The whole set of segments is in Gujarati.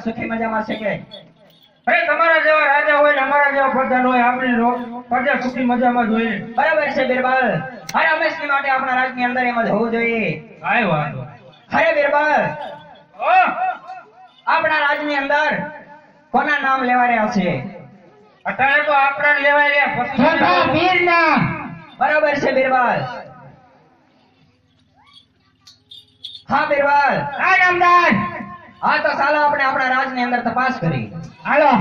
સુખી મજામાં છે કે અરે તમારા જેવા રાજા હોય ને અમારા જેવા પ્રધાન હોય આપણે પ્રજા સુખી મજામાં જોઈએ. બરાબર છે બિરબલ. હર હંમેશની માટે આપણા રાજની અંદર એમ જ હોવું જોઈએ. કાઈ વાંધો. અરે બિરબલ, આપણા રાજની અંદર કોના નામ લેવાયા છે? અત્યારે તો આપણા લેવાય રહ્યા વીરના. બરાબર છે બિરબલ. હા બિરબલ. હા નામદાર. હા તો ચાલો આપણે આપણા રાજની અંદર તપાસ કરી. હાલો.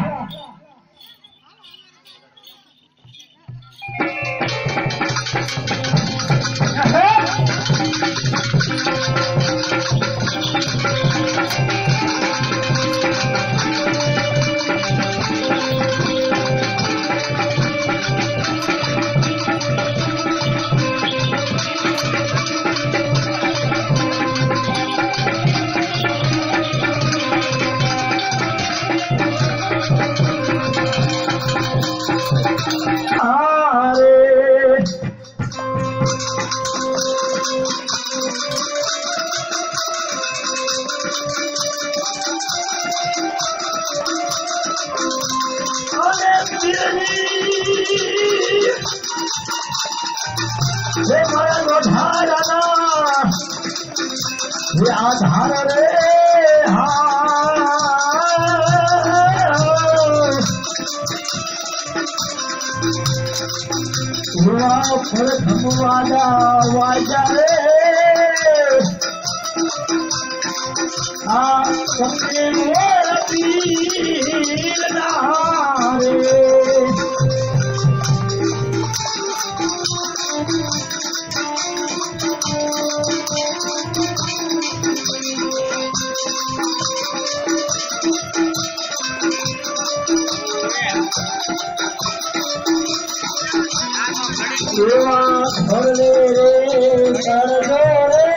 रे मारा गोधाराना रे आधार रे पर धमवाजा वाजा रे आ सबके पीर नहारे सेवा भरले रे करदो रे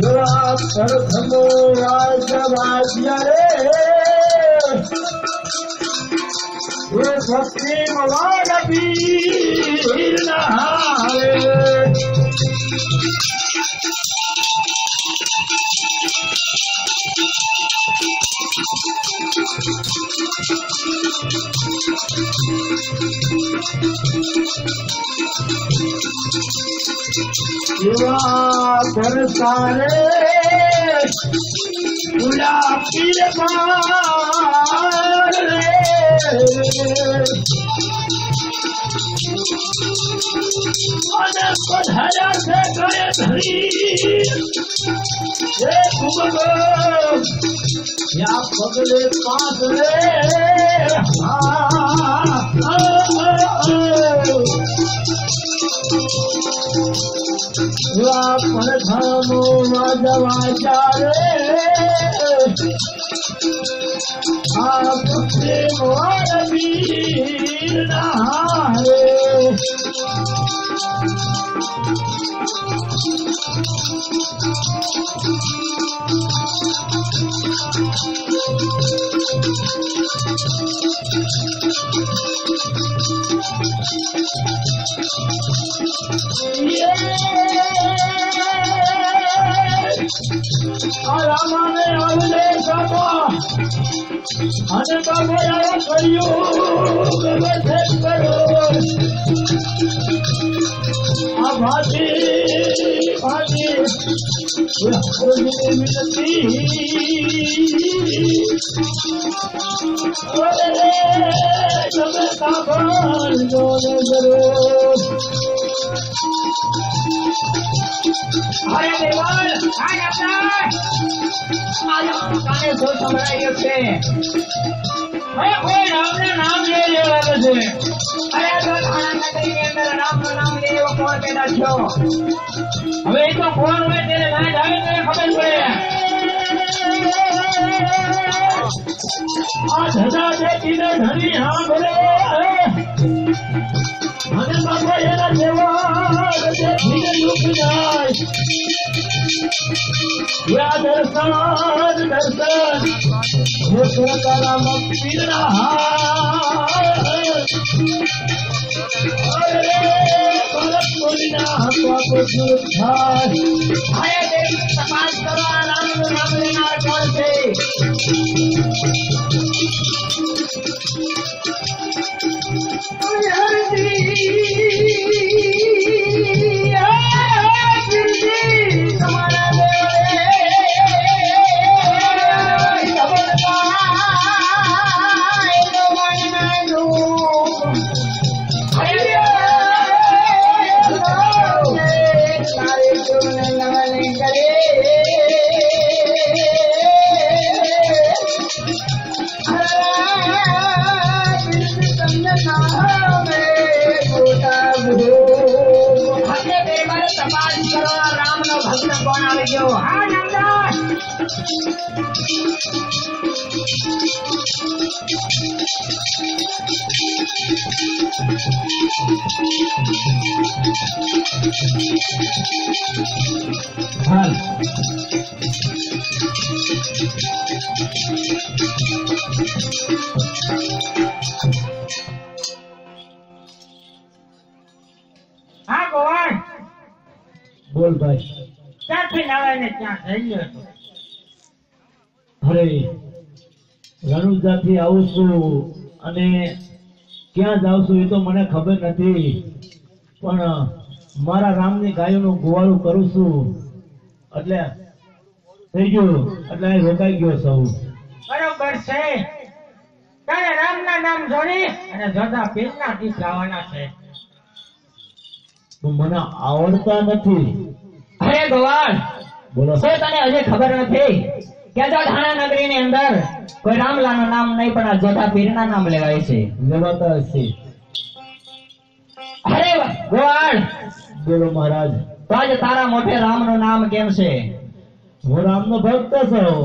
हाथ कर धमो वाज्य रे ये भक्ति मवान पीर नहारे युवा पर सारे पूरा पीर पार रे पधारा से गए धरी ये कुमगो या पगले पास रे पर धमो वाजा रे आप प्रेम वीर नहारे रामाने अवले सभा अने बाबा यार करियो बैठे करो आभाती भाती मिलती ओरे जब काबल जोने जरूर અરે દેવાલ આ આપના કાને તો સંભળાયો છે હવે કોઈ રામનું નામ લઈ લેવાનું છે અરે તો થાણા નગરીની અંદર રામનું નામ લે એવો કોણ પેદા થયો હવે એ તો કોણ હોય તેને ના જાણે તો ખબર પડે આ ધજા દેખીને ધણી હા બોલે અને બાબા એના જેવા દેખીને દુઃખ જાય યા દર્શન ये तारा पीर तपास करो नाम लेना कौन से હાલ હા ગોવાળ બોલ ભાઈ. ક્યાંથી આવે ને ત્યાં જઈએ તો અરે રણુજાથી આવું છું અને ક્યાં જાઉં છું એ તો મને ખબર નથી, પણ મારા રામની ગાયોનું ગોવાળું કરું છું એટલે થઈ ગયું, એટલે અહીં રોકાઈ ગયો સૌ. બરોબર છે. તારે રામના નામ જોડી અને જોધા પીરના ગીત ગાવાના છે. તો મને આવડતા નથી. અરે ગોવાળ, બોલો. શું તને હજી ખબર નથી કે જોધાણા નગરીની અંદર કોઈ રામલાનું નામ નહીં પણ આ જોધા પીરના નામ લેવાય છે. લેવાતા હશે. અરે ગોવાળ, બોલો મહારાજ. તો આજે તારા મોઢે રામનું નામ કેમ છે? હું રામનો ભક્ત છું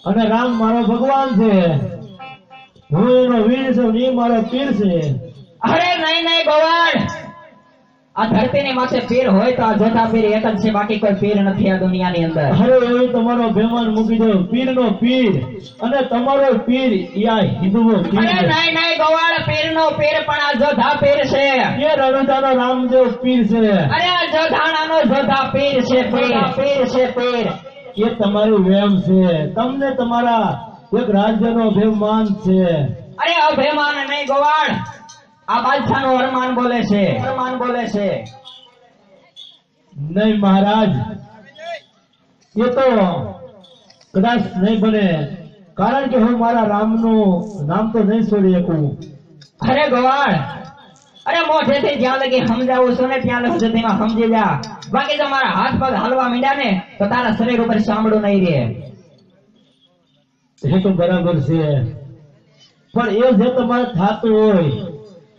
અને રામ મારો ભગવાન છે. હું એનો વીર છું, એ મારો પીર છે. અરે નહીં નહીં ગોવાળ, આ ધરતીની માથે પીર હોય તો આ જોધા પીર એક જ છે, બાકી કોઈ પીર નથી આ દુનિયાની અંદર. અરે એવું તમારો બેમાન મૂકી દો. પીરનો પીર અને તમારો પીર એ આ હિન્દુઓ પીર અરે છે. નહીં નહીં ગોવાળ, પીરનો પીર પણ આ જોધા પીર છે. એ રણુજાનો રામદેવ પીર છે. અરે આ જોધાણાનો જોધા પીર છે. પીર છે પીર. એ તમારું વેમ છે. તમને તમારા એક રાજ્યનો અભિમાન છે. અરે અભિમાન નહીં ગોવાળ, આ બાદશાહનું અરમાન બોલે છે. અરમાન બોલે છે. નહીં મહારાજ, એ તો કદાચ નહીં બને, કારણ કે હું મારા રામનું નામ તો નહીં છોડી શકું. અરે ગોવાળ, અરે મોઢેથી જ્યાં લગી સમજાવું છું ને ત્યાં લગી સુધીમાં સમજી જા, બાકી જો મારા હાથ પગ હાલવા માંડ્યા ને તો તારા શરીર ઉપર ચામડું નહીં રહે. એ તો બરાબર છે, પણ એ જે તમારે થતું હોય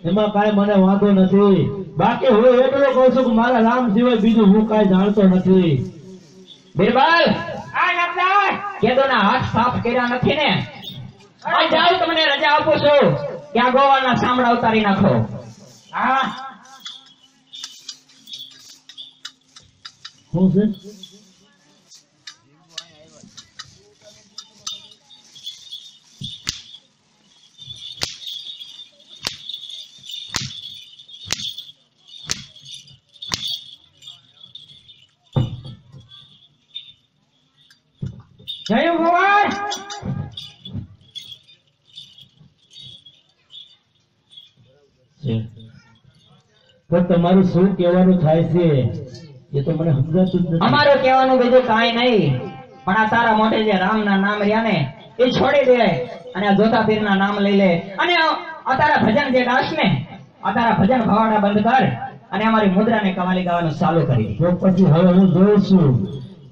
એમાં કાંઈ મને વાંધો નથી. બાકી હું એટલો કહું છું કે મારા રામ સિવાય બીજું હું કાંઈ જાણતો નથી. બિરબલ, આ નમદાર કેદોના હાથ સાફ કર્યા નથી ને? આ જાઓ, તમને રજા આપું છું કે આ ગોવાળના ચામડા ઉતારી નાખો. હા શું છે? જય ગોવાળ. પણ તમારું શું કહેવાનું થાય છે એ તો મને સમજાતું જ નથી. અમારું કહેવાનું બીજું કાંઈ નહીં, પણ આ તારા મોઢે જે રામના નામ રહ્યા ને એ છોડી દે અને આ જોતા પીરના નામ લઈ લે અને આ તારા ભજન જે ગાશ ને આ તારા ભજન ભવાડા બંધ કર અને અમારી મુદ્રાને કવાલી ગાવાનું ચાલુ કરી દે. તો પછી હવે હું જોઉં છું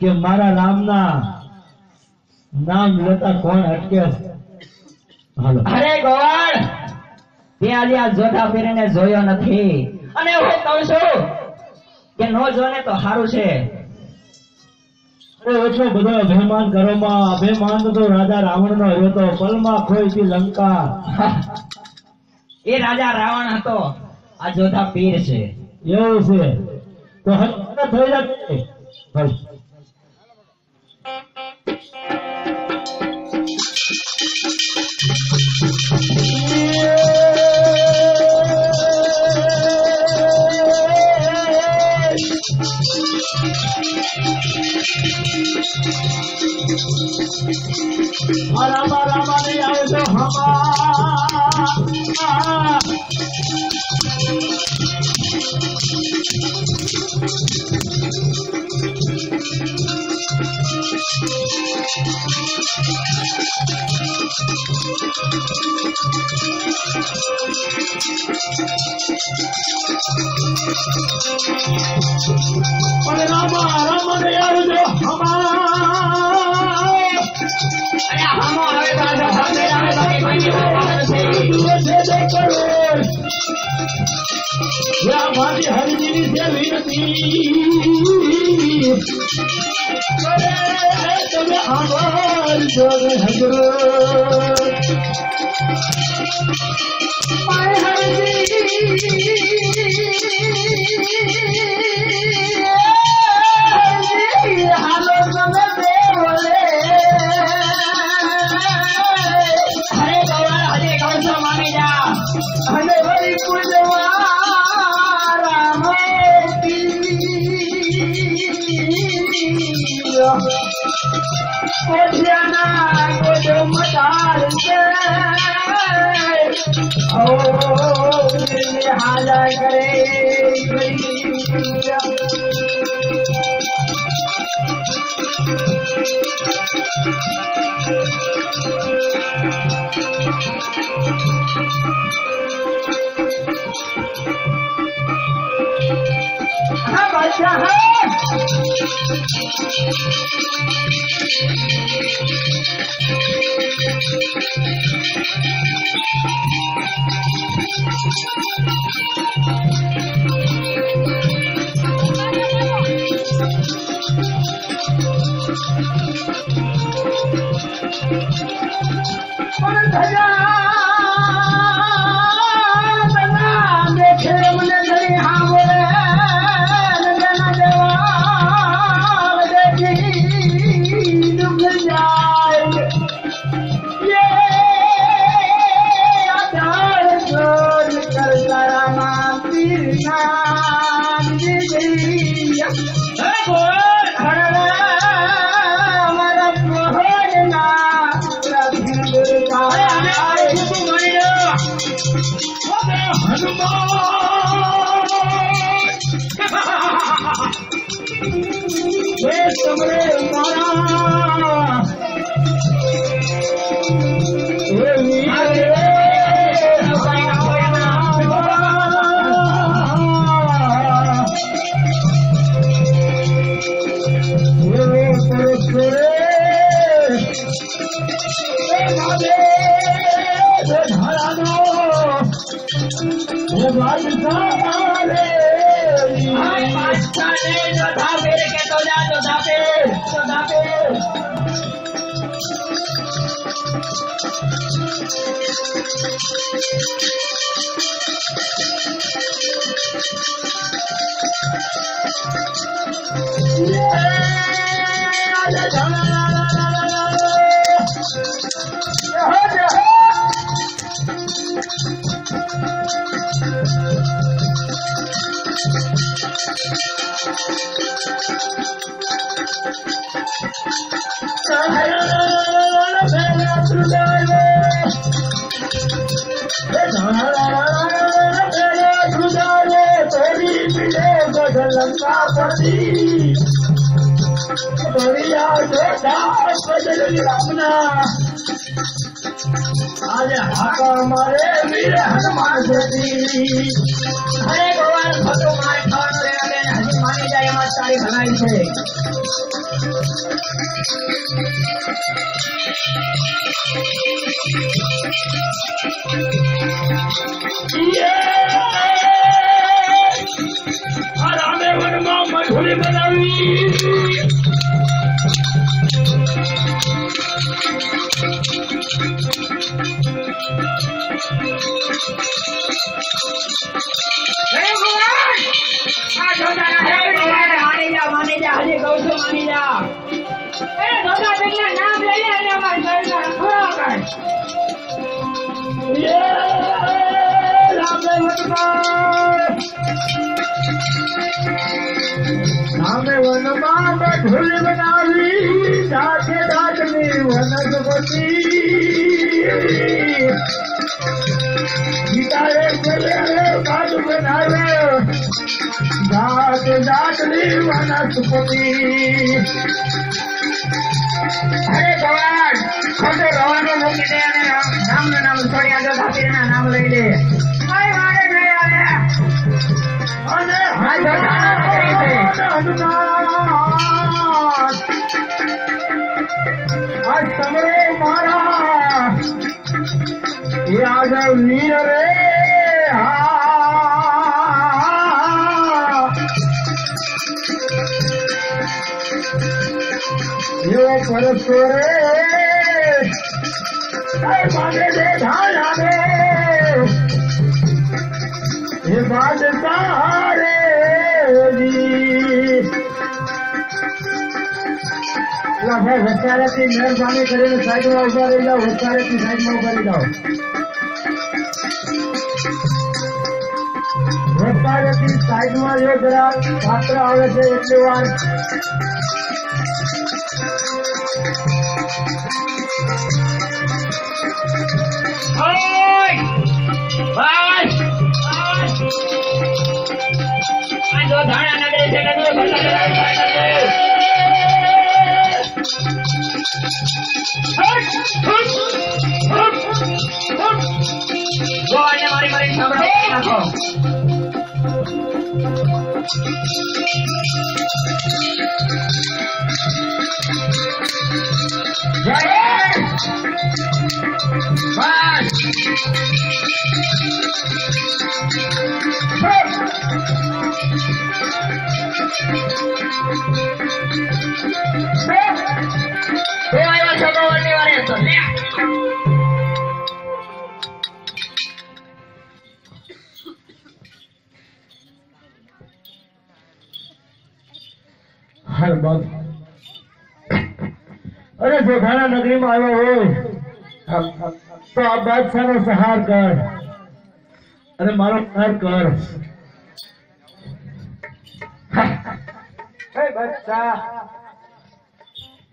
કે મારા રામના નામ લેતા કોણ અટકે. હાલો. અરે ગોવાળ, તે આજે આ જોતા પીરને જોયો નથી અને હું કહું છું કે નો જોને તો સારું છે. અરે ઓછો બધો અભિમાન કરોમાં. અભિમાન તો રાજા રાવણનો હતો, પલમાં ખોઈથી લંકા. એ રાજા રાવણ હતો, આ જોધા પીર છે. એવું છે તો હત્યા થઈ જશે. બસ. રામા રામા નહીં આવજો હમા. પણ રામા રામા નહીં આવજો હમા. અરે હામો આવે તો આ જોધા પીર આવે બાકી કોઈ મારી હરિજીની છે વિનતી. તમે આભાર જોગ હજરો માય હરજી હાલો તમે દેવલે હરે ગોવાળ હરે ગૌસો માની જા અને વળી પૂજવા રામ કોઠિયાના ગોજો મટાર છે ઓ હાલા કરે હા બાદશાહ પણ ધજા દેખે મને ધરી હાંભળે નગરના દેવા દેખી દુઃખ જાય આધાર છોડ કરતા પીરના દીદી મારા આજે હાકા મારે વીર હનુમાન જોતી હરે ભગવાન ભક્તો મારે ખાવાનું રહેવા દે ને હજી માની જાય એમાં તારી ભલાઈ છે રામે વનમાં મઠુરી બનાવી માની જા હજી કહું છું માની જા ધોધા પેલા નામ લઈ લે અને અમારા શરીર પૂરો કર રામે વનમાં મઠુરી બનાવી સાથે દાટની વનસ્પતિ ગીતાએ કાજુ બનાવે જાત જાતની વનસ્પતિ હરે ભગવાન ખોટો રવાનો મૂકી દે અને રામનું નામ છોડી આગળ ધાતીના નામ લઈ લે કઈ મારે નહીં આવે અને આજ સમરે મારા યાદવ વીર રે પરસો રે માગે દે ધાણા રે હે બાદશાહ રે ભાઈ વસારેથી મહેરબાની કરીને સાઈડમાં ઉભા રહી જાઓ. વસારેથી સાઈડમાં ઉભા રહી જાઓ. વસારેથી સાઈડમાં જો જરા પાત્ર આવે છે એટલી વાર. ધાણા નગરી છે મારી નાખો. અરે જોધાણા નગરીમાં આવ્યો હોય તો આ બાદશાહનો સહાર કર અને મારો સહાર કર. બાદશાહ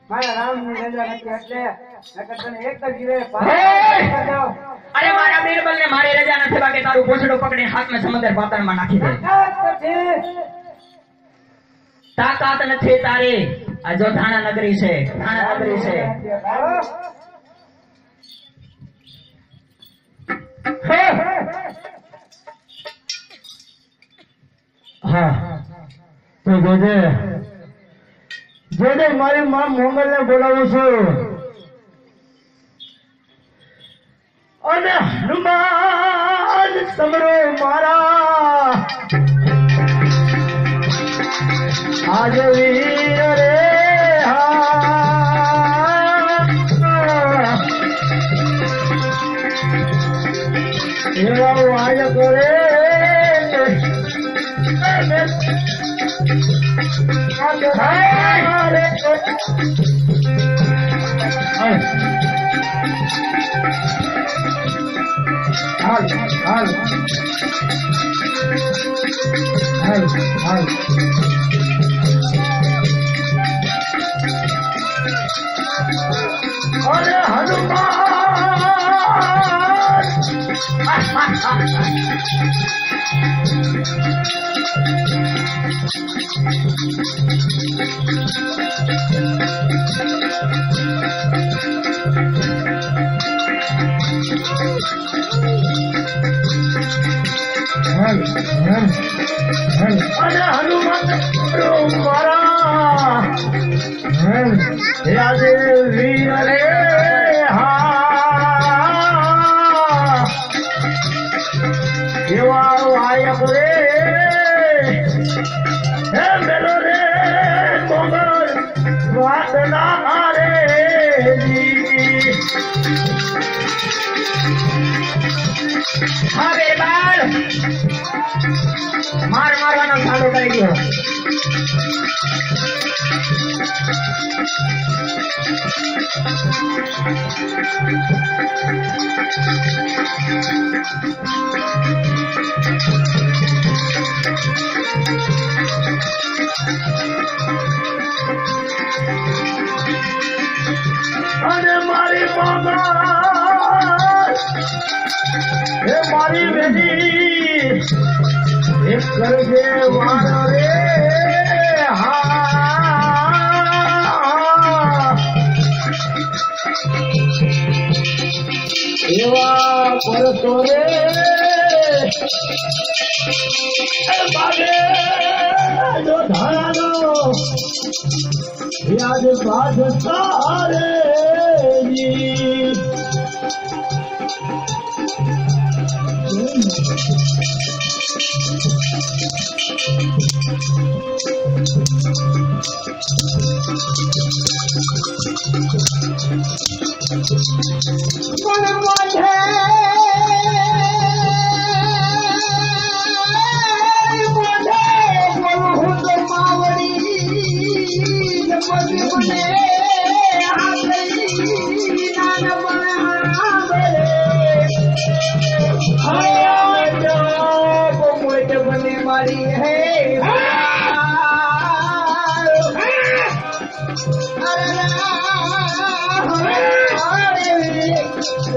મારા રામની રજા નથી એટલે તને એક જ જીવે અરે મારા બીરબલ ને મારી રજા નથી બાકી તારું પોછડું પકડીને હાથમાં સમંદર પાતાળમાં નાખી દે. તાકાત નથી તારી. આ જો ધાણા નગરી છે, ધાણા નગરી છે. હા તો જોજે જોજે મારી માં મોંગલ ને બોલાવું છું અને હનુમાન સમરો મારા આજ વીર રે એવા વાય કરે મારવાનો ચાલુ કરી દો. અને મારી મારી બેટી એક કરજે વાળો રે એવા પરસો રે બાગે જો ધારાનો યાદ બાદશાહ રે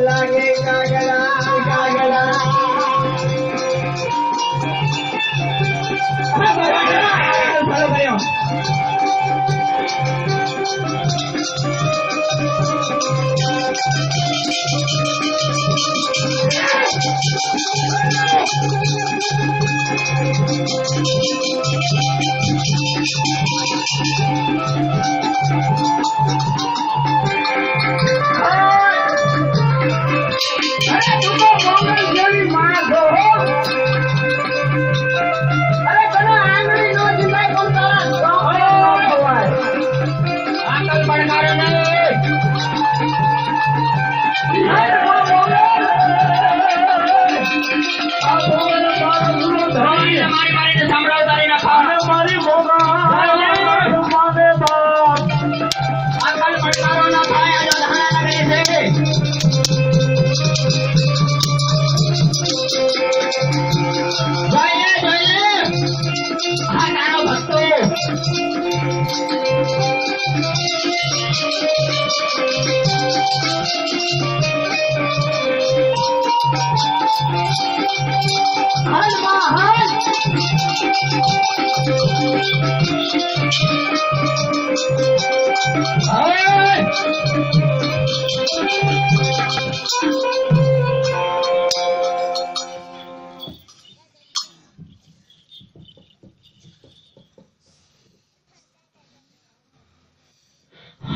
લાગે કાગડા કાગડા ચાલો કર્યો.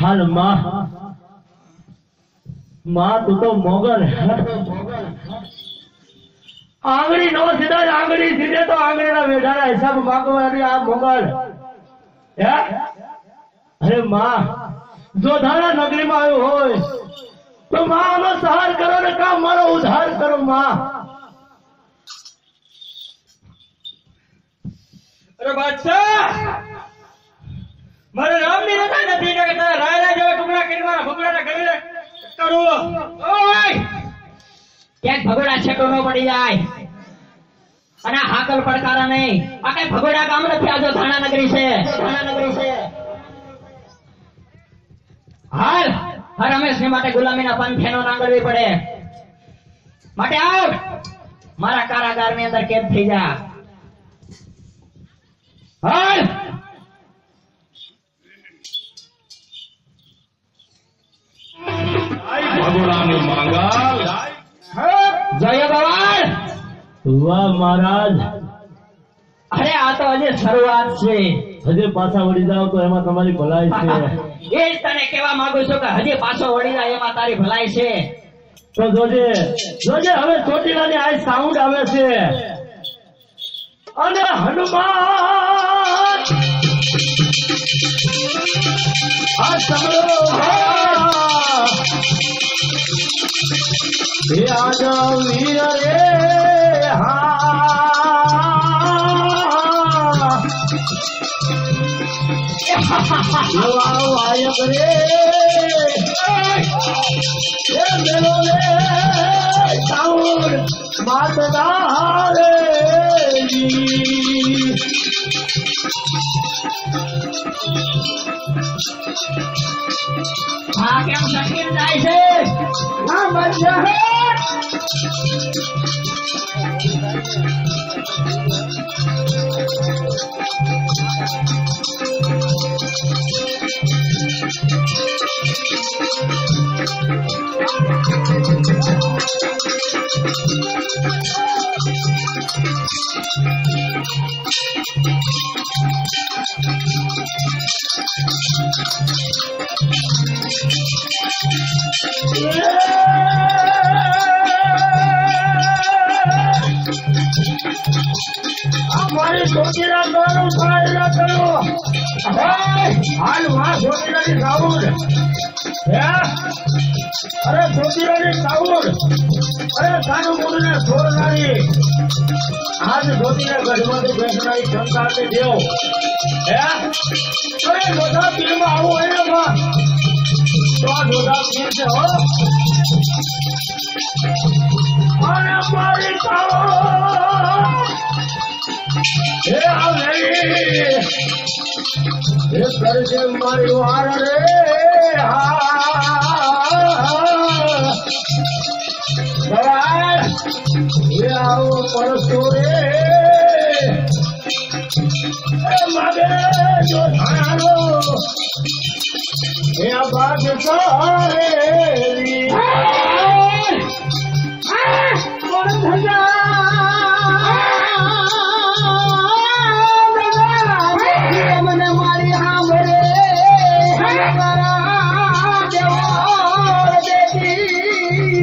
હાલ માં તું તો મોગલ આંગળી નો સીધા જ આંગળી સીધે તો આંગળીના વેઢાના હિસાબ માંગવાની આ મોગલ હે અરે માં જો ધારા નગરીમાં આવ્યો હોય તો માં આનો સહાર કરો ને કામ મારો ઉદ્ધાર કરો માં. અરે બાદશાહ મારે રામ ની રજા નથી કે તારા રાયલા જેવા ટુકડા કરી મારા ભગોડાને ગળે કરું. ઓય ક્યાંક ભગોડા છેટો ન પડી જાય અને હાકલ પડકારા નહીં. આ કઈ ભગોડા ગામ નથી, આજો થાણા નગરી છે. હાલ હર રમેશ ને માટે ગુલામીના પંથેનો નાંગળવી પડે. માટે આવ મારા કારાગાર ની અંદર કેદ થઈ જા. હાલ ભગોડાનું મંગલ જય ભગવાન. વાહ મહારાજ, અરે આ તો હજી શરૂઆત છે. હજી પાછા વળી જાવ તો એમાં તમારી ભલાઈ છે. એ જ તને કહેવા માંગુ છું કે હજી પાછો વળી જાય એમાં તારી ભલાઈ છે. તો જોજે હવે ચોટીલાની આ સાઉન્ડ આવે છે અને હનુમાન આ સમરો હે આજ વીર રે વાયક રે મેલો રે સાઉન્ડ માતના રે આ કેમ શક્ય જાય છે? ના મજા અમારી ચોટીલા કરવાનું ફાયદા કરો. હાલ માં ચોટીલાની સાઉન્ડ અરે ચોટીલાની સાઉન્ડ અરે સાનું મુંડને છોડનારી આજ ચોટીલા ગઢમાંથી બેસનારી સંતાનને દેવ અરે જોધા પીરમાં આવું હોય ને માં તો આ જોધા પીર છે હો. અને મારી હે આવે હે કરશે મારી વાર રે સારેલી પણ ધજા મને મારી સાંભળે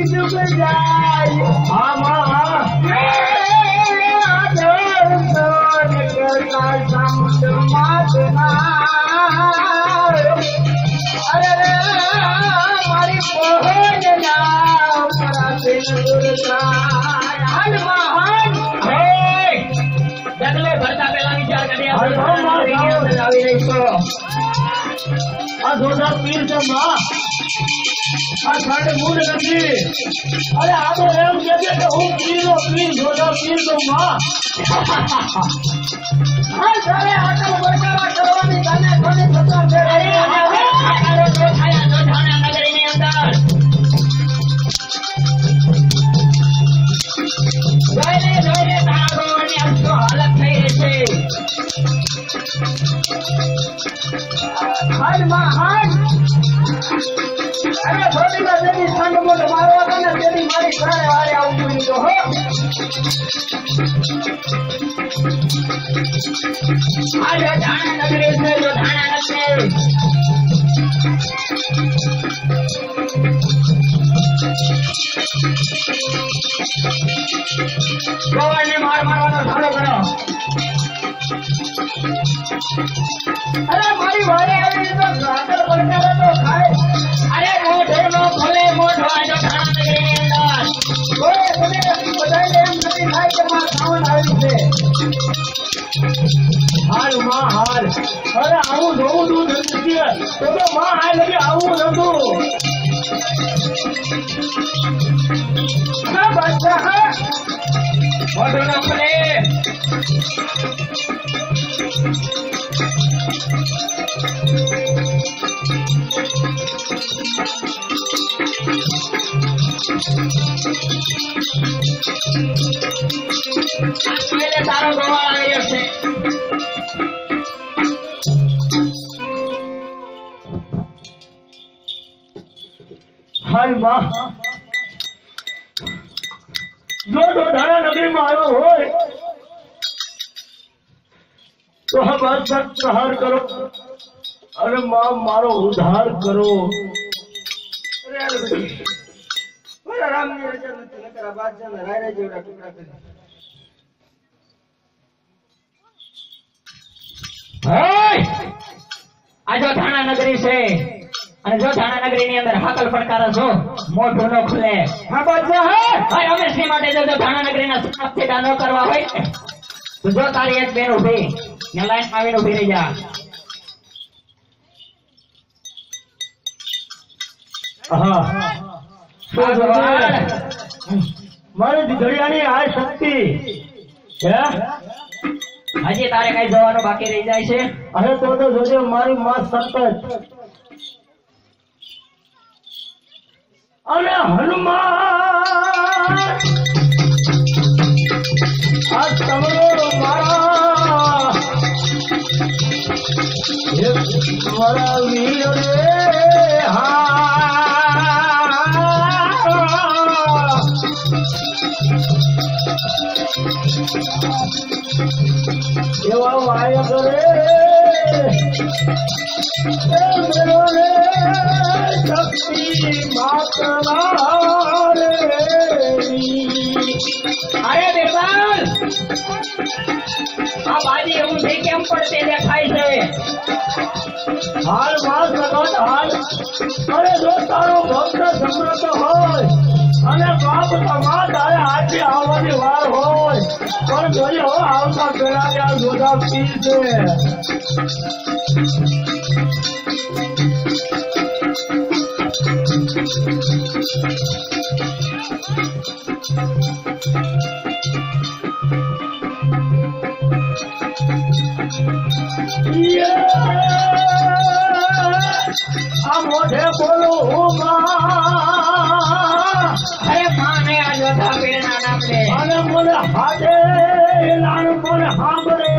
ડૂબ જાય આમાં ડગલે ભરતા પહેલા વિચાર કરી આ જોધા પીર છે માં આ ખાટે મૂળ નથી અરે આ તો એમ કે છે કે હું પીરો પીર જોધા પીર તો માં આ સારે આટલો બરકારા કરવાની તને કોને થતા છે નગરીની અંદર જોઈને તારા ગોળની આખો હાલત થઈ રહી છે હાલ માં હાલ અરે થોડી વાર જેની સંગ મોટો મારો હતો ને તેની મારી ઘરે વારે આવતું તો હો આ જો ધાણા નગરી છે જો ધાણા નગરી ગોળને મારવાનો ધાડો કરો અરે મારી વારે આવી તો રાતર પડકારે તો ખાય અરે મોઢો નો ખોલે મોઢો આ જો ધાણા નગરીની અંદર કોઈ મને બધાને એમ નથી થાય કે માર ખાવાનું આવ્યું છે હાલ માં હાલ અરે આવું જોવું તું નથી તો માં હાલ લગે આવું નતું હા બાદશાહ હા મોઢો નો ખોલે તારો ગોવાળ આવ્યો છે હાલ માં જો ધારા નગરીમાં આવ્યો હોય તો હા બાદશાહ પ્રહાર કરો અરે માં મારો ઉદ્ધાર કરો રામની રજા નથી નકર આ બાદશાહના રાયરા જેવડા ટુકડા કરી આ જો ધાણા નગરી છે અને જો ધાણા નગરી ની અંદર હાકલ પડકારો છો મોઢું ન ખુલે હા બાદશાહ ભાઈ રમેશની માટે જો ધાણા નગરી ના સાફ છેડા ન કરવા હોય ને તો જો તારી એક બેન ઉભી ને લાઈન માં આવીને ઉભી રહી જા હા મારી ઘડિયાની આ શક્તિ હે હજી તારે કઈ જવાનું બાકી રહી જાય છે અરે તો જોજે મારી માં સતત અને હનુમાન આ તમારો મારા મારા વીર રે એવા વાય કરે શક્તિ માતરા રે અરે બેપાલ આ બાજી એવું છે કેમ પડતે દેખાય છે હાલ માં સગત હાલ અરે જો તારો ભક્ત સમૃદ્ધ હોય અને બાપ તમા તારે આજે આવવાની વાર હોય પણ જોઈએ હો આવતા પેલા ત્યાં જોધા પીર છે આ મોઢે બોલું અરે માને આ જોધા પીરના નામને અને મને હાથે નાનપણ સાંભળે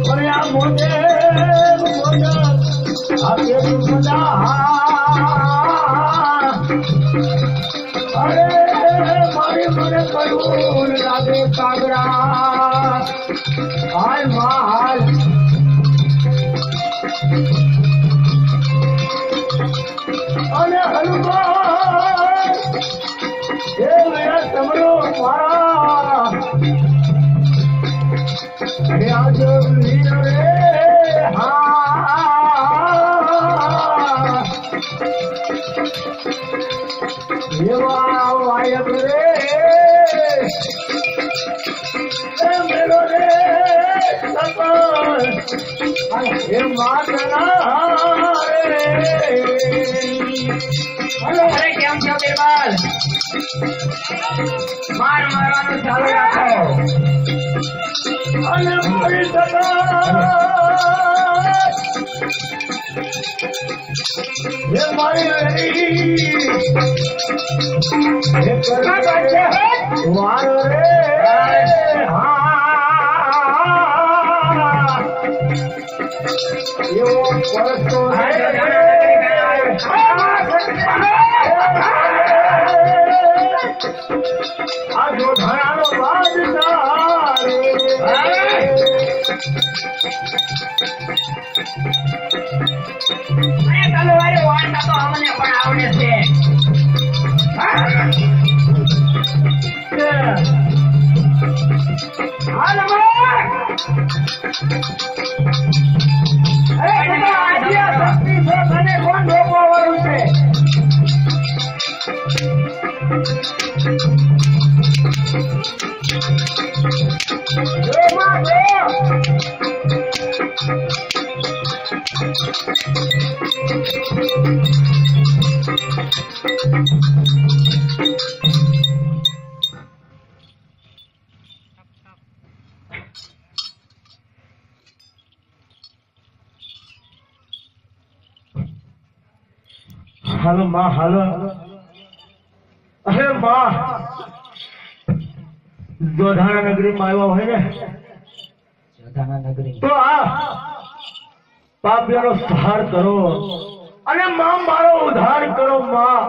પણ આ મોઢે આ અરે મારી મને કરું લાગે કાગડા હાલ માં હાલ અને હનુમાન એ મેરા સમરો મારા હે આજ વીર રે એવા વાયક રે એ મેરો રે સપન એ માતના રે હલો અરે કેમ છો બિરબલ મારવાનું ચાલુ રાખો અને મારી સદા એ મારી વારો રે એવો પરસ્તો આ જો ઘણાનો વાજતા રે ચાલો વારે વાર્તા તો અમને પણ આવડે છે હાલ શક્તિ છે મને કોણ રોકવા વાળું છે હાલો માં હાલો અરે માં જોધાણા નગરી માં આવ્યા હોય ને જોધાણા નગરી તો આ પાપિયાનો સહાર કરો અને માં મારો ઉદ્ધાર કરો માં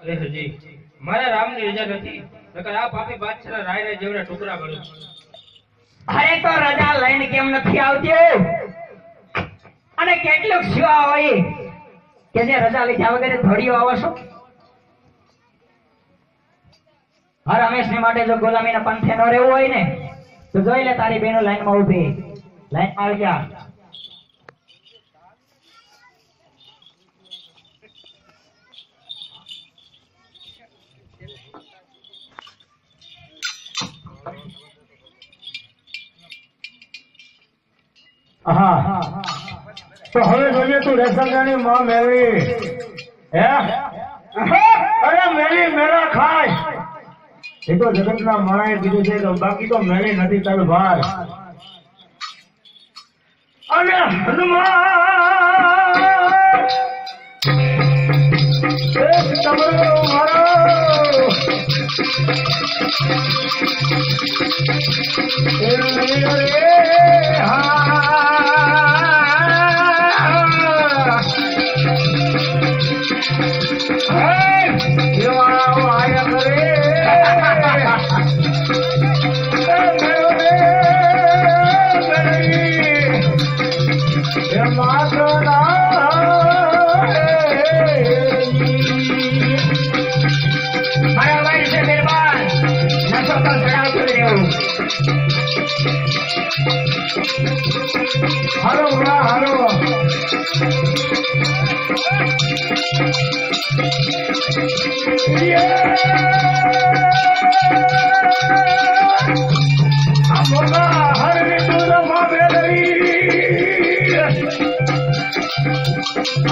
અરે હજી મારા રામની રજા નથી નકર આ પાપી બાદશાહ રાય રાય જેવડા ટુકડા કરું અરે તો રજા લઈને કેમ નથી આવતી અને કેટલુંક સેવા હોય કે જે રજા લીધા વગર ધોડીઓ આવો છો હર હંમેશની માટે જો ગુલામીના પંથે ન રહેવું હોય ને તો જોઈ લે તારી બેનો લાઈનમાં ઊભી લાઈનમાં આવી જા હા તો હવે જોઈએ તું રેશમની માં મેળવી હે અરે મેળી મેળા ખાય એ તો જગતના માણાએ કીધું છે કે બાકી તો મેળી નથી તારો ભાઈ અને હનુમાન એક તમારો મારો હાલો હાલો હર વિદુર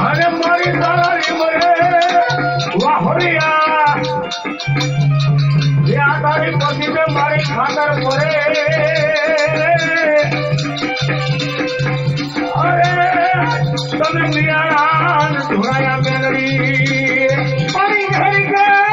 અને મારી તારી મરે વાહોરિયા જે આ તારી પતિ મારી ખાતર મરે અરે તમે મિયાણા ધોળાયા મેલડી મારી ઘરી દેવી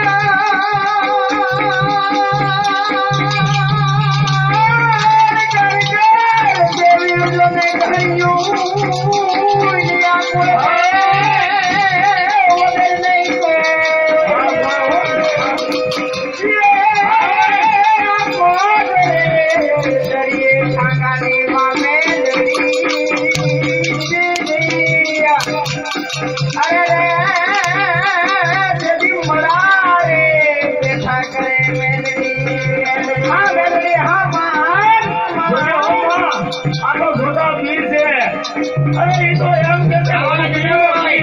અરે એ તો એમ કે છે, આવો ને જણાવો ભાઈ.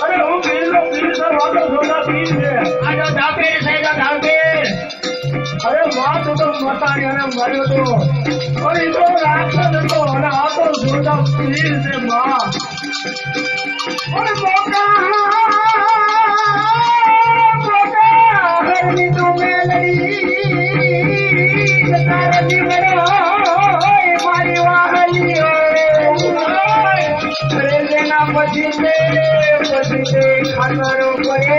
અરે હું પીરનો પીર સર વાતો જોતા પીર છે. આ જો ધાપેર છે, જો ધાપેર. અરે માં તો મતાની અને મર્યો તો અરે એ તો રાક્ષસ હતો અને આ તો જોતા પીર છે માં. અરે મોટા હરની તો મેલડી તારા જીવનો મારી વાહલી અરે જેના પછી તે ખાતરો પડે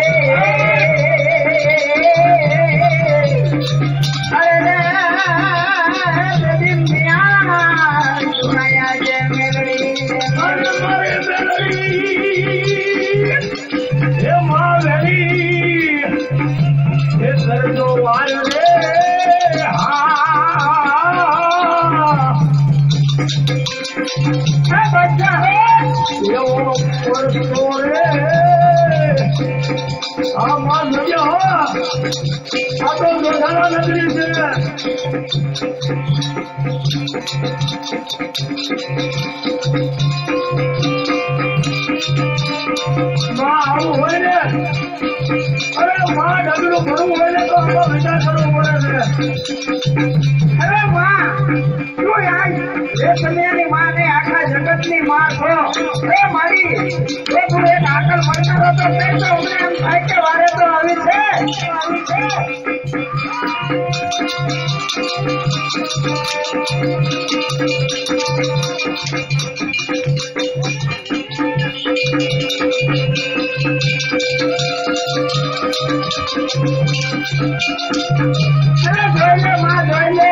આવું હોય ને અરે માં ડગલું ભરવું હોય ને તો આનો વિચાર કરવો પડે છે. અરે માં શું યાર એ સમયની માં ને આખા જગતની માં છો એ મારી એ તું એક આકલ પડકારો તો તે તો અમને એમ થાય કે વારે તો આવી છે. જોઈ લે માં જોઈ લે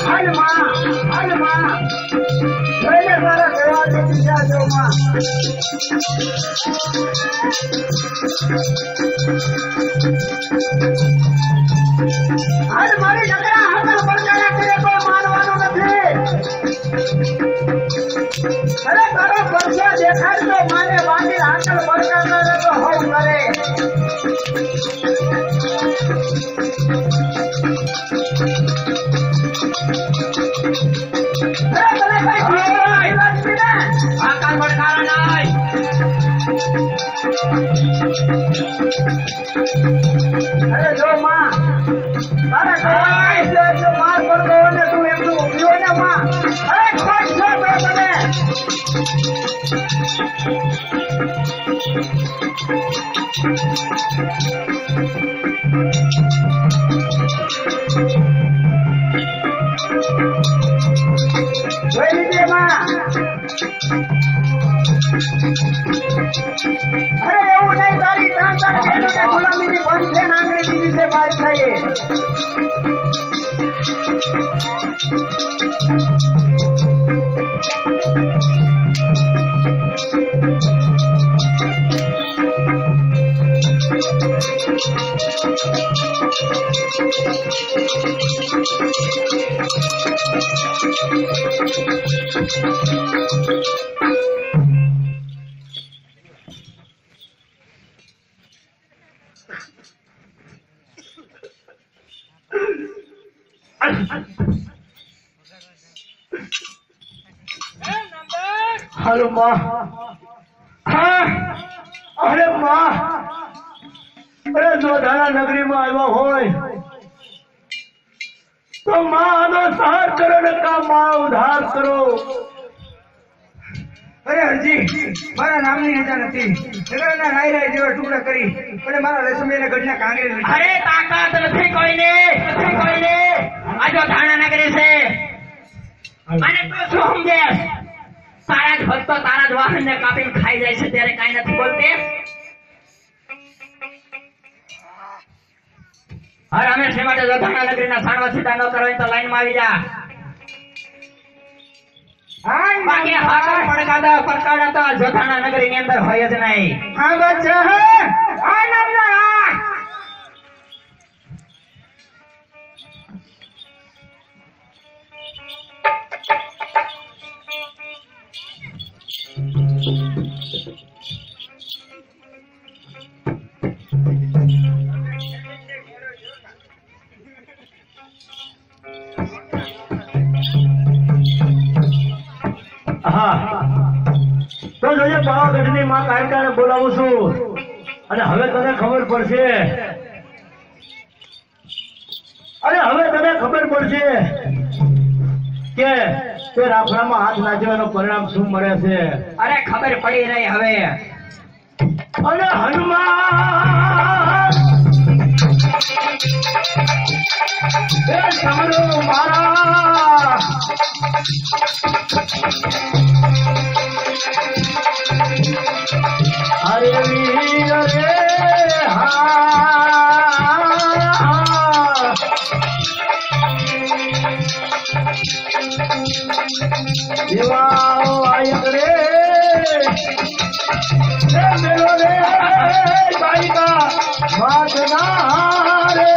હાલ માં જોઈ લે મારા દેવા જો બીજા જો માં હાલ મારી નકરા હાથમાં પડકારા કરે તો માનવાનું નથી. અરે તારો પરસો દેખાડ તો માને બાકી આંકલ પડકારનાર તો હવ કરે. અરે જો માં તારા જો માર પડતો ને તું એમનું ઉભ્યો ને માં અરે ખોટ છો તો મને જોઈ લીધે માં. અરે એવું નહીં તારી ગુલામીની બંધ છે નાગરી દીધી છે બાદ થઈ. હાલો માં. હા અરે માં અરે જો ધારા નગરીમાં આવ્યા હોય તો માં આનો સહાર કરો ને કા માં ઉધાર કરો. અરે હરજી મારા નામની રજા નથી જગરના રાય રાય જેવા ટુકડા કરી અને મારા રેશમિયાના ગઢના કાંગરે. અરે તાકાત નથી કોઈને. આ જો ધાણા નગરી છે અને તું શું સમજે? તારા જ ભક્તો તારા જ વાહન ને કાપીને ખાઈ જાય છે ત્યારે કઈ નથી બોલતી. હર હંમેશા માટે જો ધાણા નગરીના સાણવા સીધા ન કરો તો લાઈન માં આવી જા. બાકી હાકર પડકાડા તો જોધાણા નગરી ની અંદર હોય જ નહીં. હા બચ્ચા આ નામના હા તો જોઈએ પાવાગઢની માં કાયકાને બોલાવું છું અને હવે તને ખબર પડશે કે તે રાફડામાં હાથ નાખવાનું પરિણામ શું મળે છે. અરે ખબર પડી રહી હવે. અને હનુમાન એ સારો મારા અરે વીર રે દેવા આયક રે મેલો રે બાઈકા વાદના રે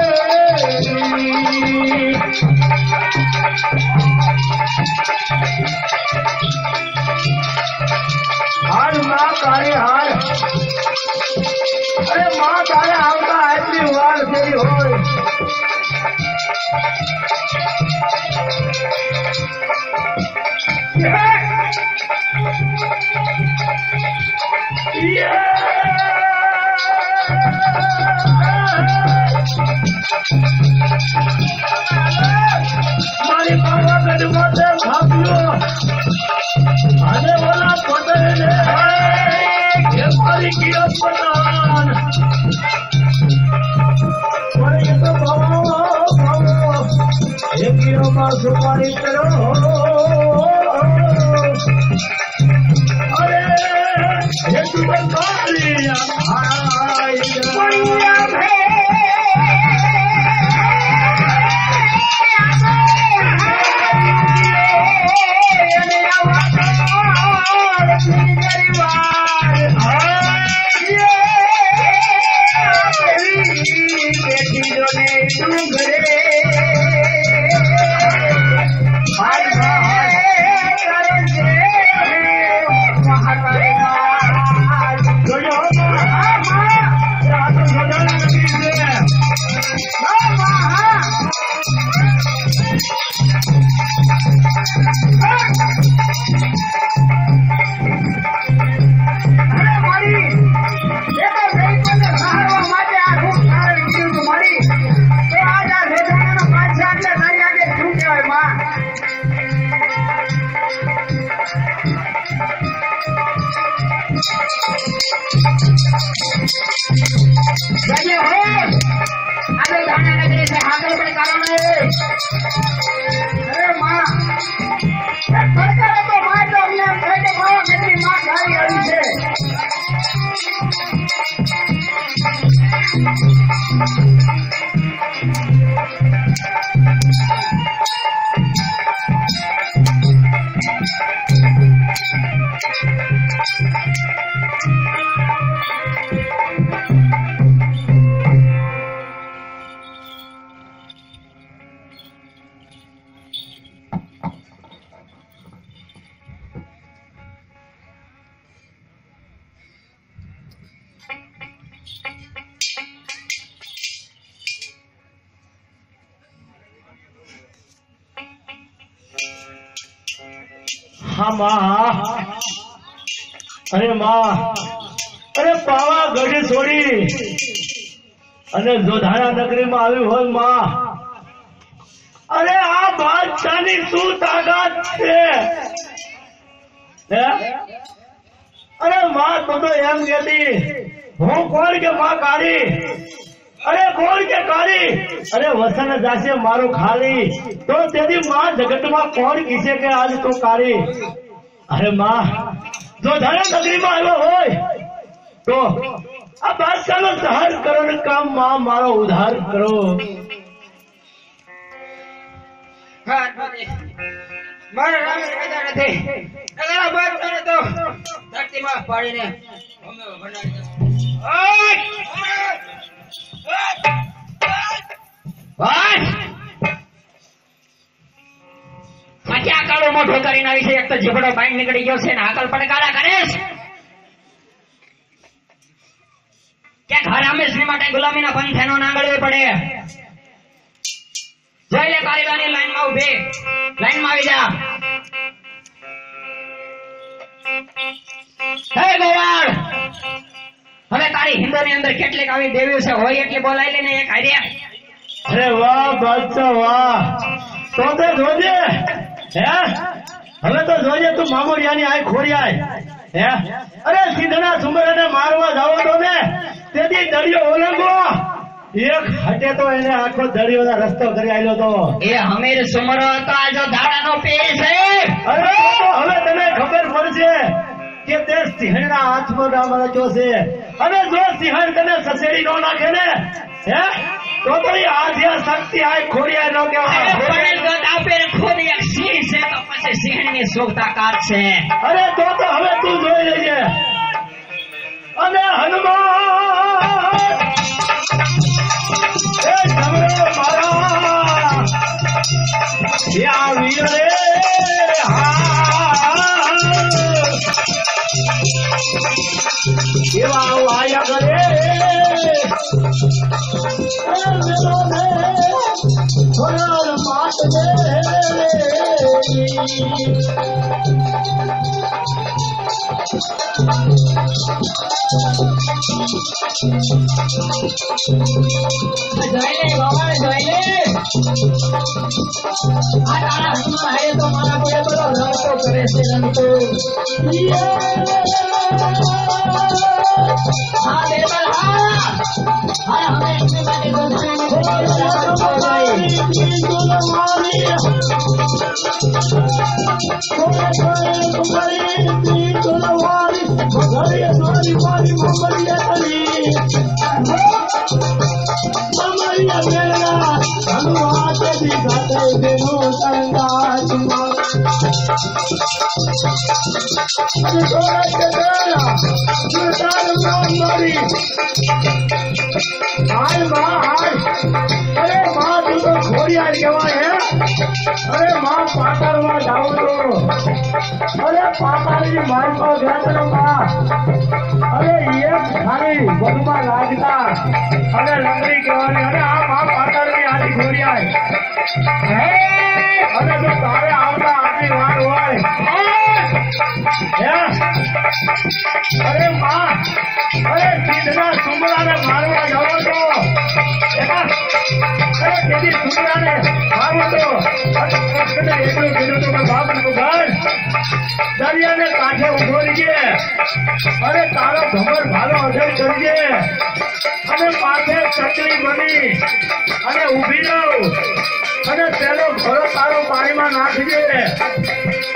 હાર માં તારે હાર અરે માં તારે આવતા એટલી વાર ફેરી હોય મારી પાવાગઢ માટે ભાગ્યો અને ઓલા પટેલે મારી કિરત પટાન એ તો ભાવો એક કિલોમાં સુપારી કરો અરે એ તું હા માં અરે માં અરે પાવાગઢ છોડી અને જોધાણા નગરીમાં આવી હોય માં અરે આ બાદશાહની શું તાકાત છે હે અરે માં તું તો એમ કહેતી હું કોણ કે માં કાળી અરે કોણ કે કાળી અરે વસન જાશે મારું ખાલી તો તેની માં જગતમાં કોણ કીશે કે આજ તો કાળી અરે માં જો ધારા નગરીમાં આવ્યો હોય તો આ બાદશાહનો સહાર કરવાનું કામ માં મારો ઉદ્ધાર કરો. મારા રામે રાજા નથી અગલા બાદશાહને તો ધરતીમાં પાડીને બનાવી દે. ક્યાં કાળો મોઢો કરીને આવી છે? એક તો ઝઘડો બાઈન નીકળી ગયો છે ને આકલ પડકારા કરે છે કે ઘર હંમેશની માટે ગુલામીના પંથેનો નાંગળવો પડે. જોઈ લે કારીગરની લાઈનમાં ઉભી, લાઈનમાં આવી જા. હે ગોવાળ, હવે તારી હિન્દુની અંદર કેટલીક આવી દેવીઓ છે, હોય એટલી બોલાવી લઈને એક આઈડિયા. અરે વાહ બાદશાહ વાહ, તો તે જોજે હે, હવે તો જોજે તું મામોડિયાની આય ખોરિયાય હે. અરે સીધના સુમરાને મારવા જાવ તો ને તેથી દરિયો ઓલંગો એક હટે તો એને આખો દરિયોનો રસ્તો કરી આલ્યો તો. એ હમીર સુમરો તો આ જો દાડાનો પીર છે. અરે તો હવે તને ખબર પડશે કે તે સિંહણના હાથમાં નામ રચ્યો છે, અને જો સિંહણ તને સસેડી નો નાખે ને હે તો ઈ આધ્યા શક્તિ આય ખોરિયા નો કહેવાય. પણ જો તાપેર ખુદ એક સિંહ છે તો પછી સિંહની શું તાકાત છે. અરે તો હવે તું જોઈ લેજે. અને હનુમાન એ જમરો મારા યા વીર રે હા એવા વાયા કરે અરે માં પાતાળમાં જાઉં તો અરે પાતાળની માણસો વ્યાસમાં અરે એક ખાલી બધુમાં લાગતા અને લંગડી કહેવાની. અને આ માં પાતાળની આજી ઘોડિયાય હે, અને જો તારે આવતા આટલી વાર હોય હે, અરે માં અરે સીધના સુમરાને મારવા જાવ તો તેથી સુમરાને મારવો તો એટલું કીધું તો બાપનું ઘર દરિયાને કાંઠે ઉભો રહીએ અને તારો ભમર ભાલો અધર કરજે અને માથે ચકલી બની અને ઊભી રહું અને પેલો ઘરો તારો પાણીમાં નાખજે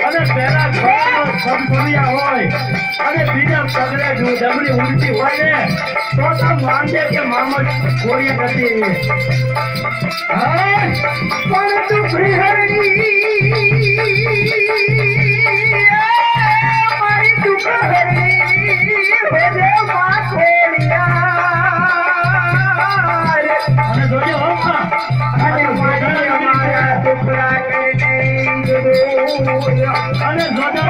અને પેલા ઘરનો સંભળ્યા હોય અને બીજા પગલે જો ડબરી ઉડતી હોય ને તો માનજે કે મામદ કોઈએ નથી. પણ તું પ્રિહરણી મારી દુખહરણી ભજે માં ખોડિયા અને જોજો અને મારા ટુકડા કરી અને જોજો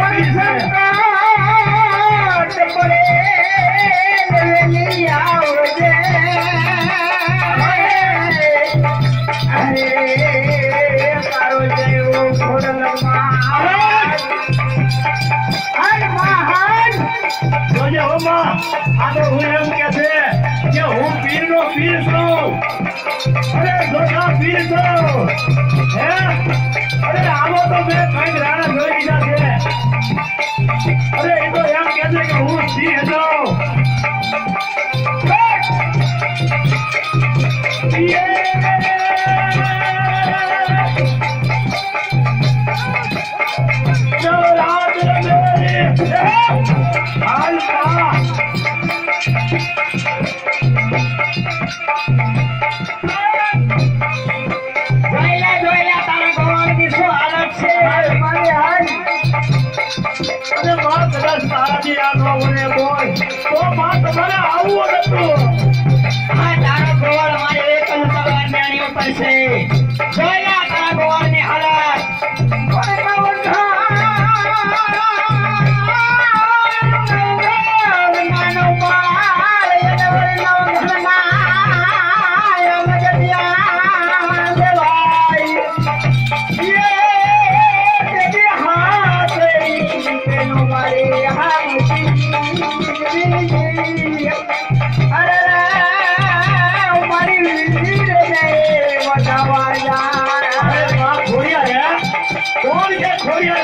હું એમ કે છે કે હું પીરનો પીર છું. અરે જોતા પીર છું હે, અરે આવો તો મેં કઈક રાણા જોઈ દીધા છે. અરે એ તો એમ કે છે કે હું સિંહ છું.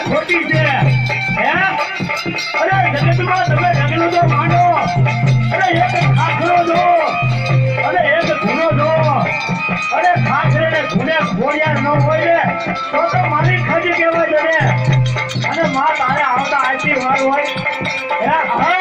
ખોટી છે હે અરે જગતમાં તમે રગલો તો માંડો અરે એક ખાખરો દો અરે એક ધૂનો દો અરે ખાખરે ને ધૂને ખોડિયાર ન હોય ને તો મારી ખજી કહેવાય છે અને માં તારે આવતા આટલી વાર હોય હે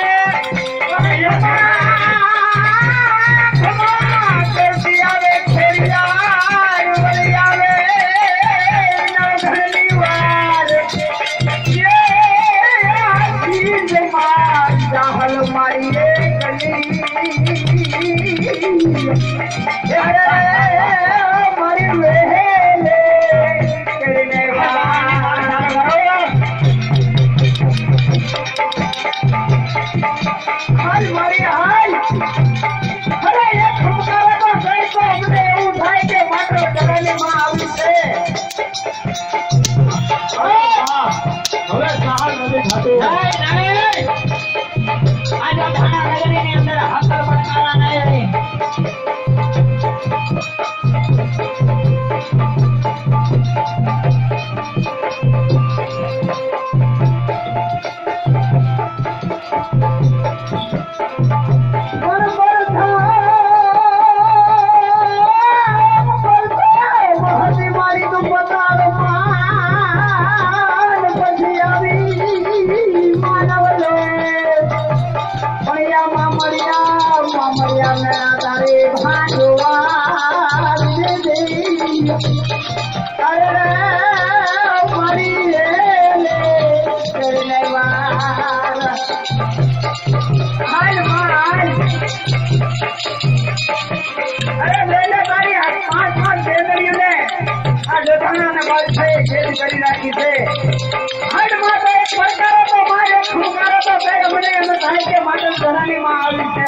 હવે સહાર નથી થતું આ જો ધાણા નગરીની અંદર હકર પડકારા નહીં કરી રાખી છે હાડમાં તો એક પડકારો તો મારે ખુકારો તો તે મને એમ થાય કે માત્ર ધરાણીમાં આવી છે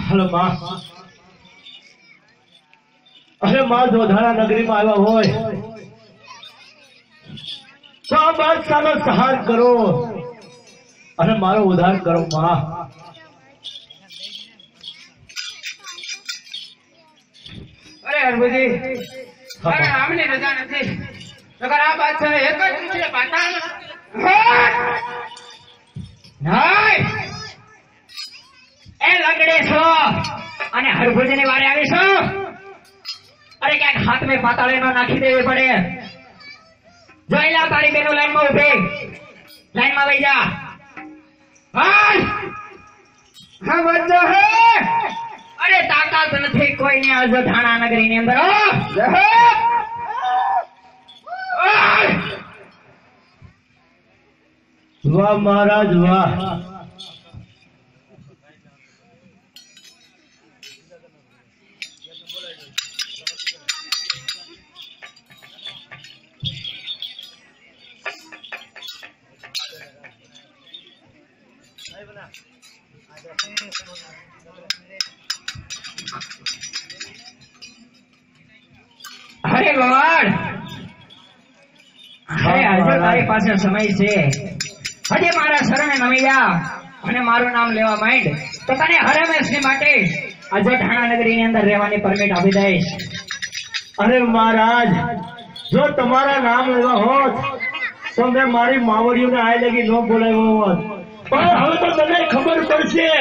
हेलो मां अरे मां जोधारा नगरी में आया होय तो आ बादशाह नो सहार करो अरे मारो उद्धार करो मां अरे हरभुजी अरे हमने रजा नहीं अगर आ बात है एक दूसरे बता नहीं ए लंगड़े छो અને હરભુજી ની વારે આવી છો અરે ક્યાંક હાથ में પાતાળે નો નાખી દેવી પડે જોઈલા તારી બેનો લાઈન માં ઉભી લાઈન માં વઈ જા હાલ હા વજો હે અરે તાકાત નથી કોઈને અજોધાણા નગરી ની અંદર वाह महाराज वाह અરે ગોવાળ અરે આજે તારી પાસે સમય છે હજે મારા શરણે નમી જા અને મારું નામ લેવા માંડ તો તને હરમેશની માટે અજોધાણા નગરી ની અંદર રહેવાની પરમિટ આપી દઈશ अरे महाराज जो तुम्हारा नाम लेवा होत तो मैं मारी मावड़ियों ने आए लगी नो बोलायो होत पर હવે તો તને ખબર પડશે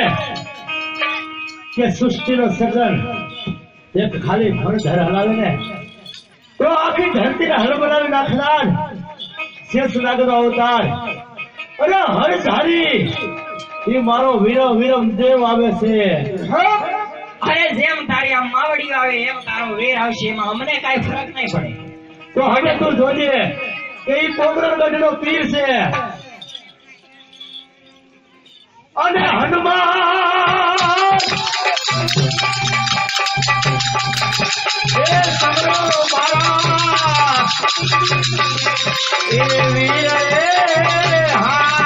કે સૃષ્ટિનો સગન એક ખાલી ફળ ધર હલાવે ને તો આખી ધરતી ને હલ બનાવી નાખનાર શેષ નાગનો અવતાર અરે હર ધારી એ મારો વીરો વીરમ દેવ આવે છે અરે જેમ તારી આ માવડી આવે એમ તારો વીર આવશે એમાં અમને કાઈ ફરક નહીં પડે તો હવે તું જોજે કે ઈ પોમરણગઢનો પીર છે અને હનુમાન એ સમરો મારા એ વીર એ હા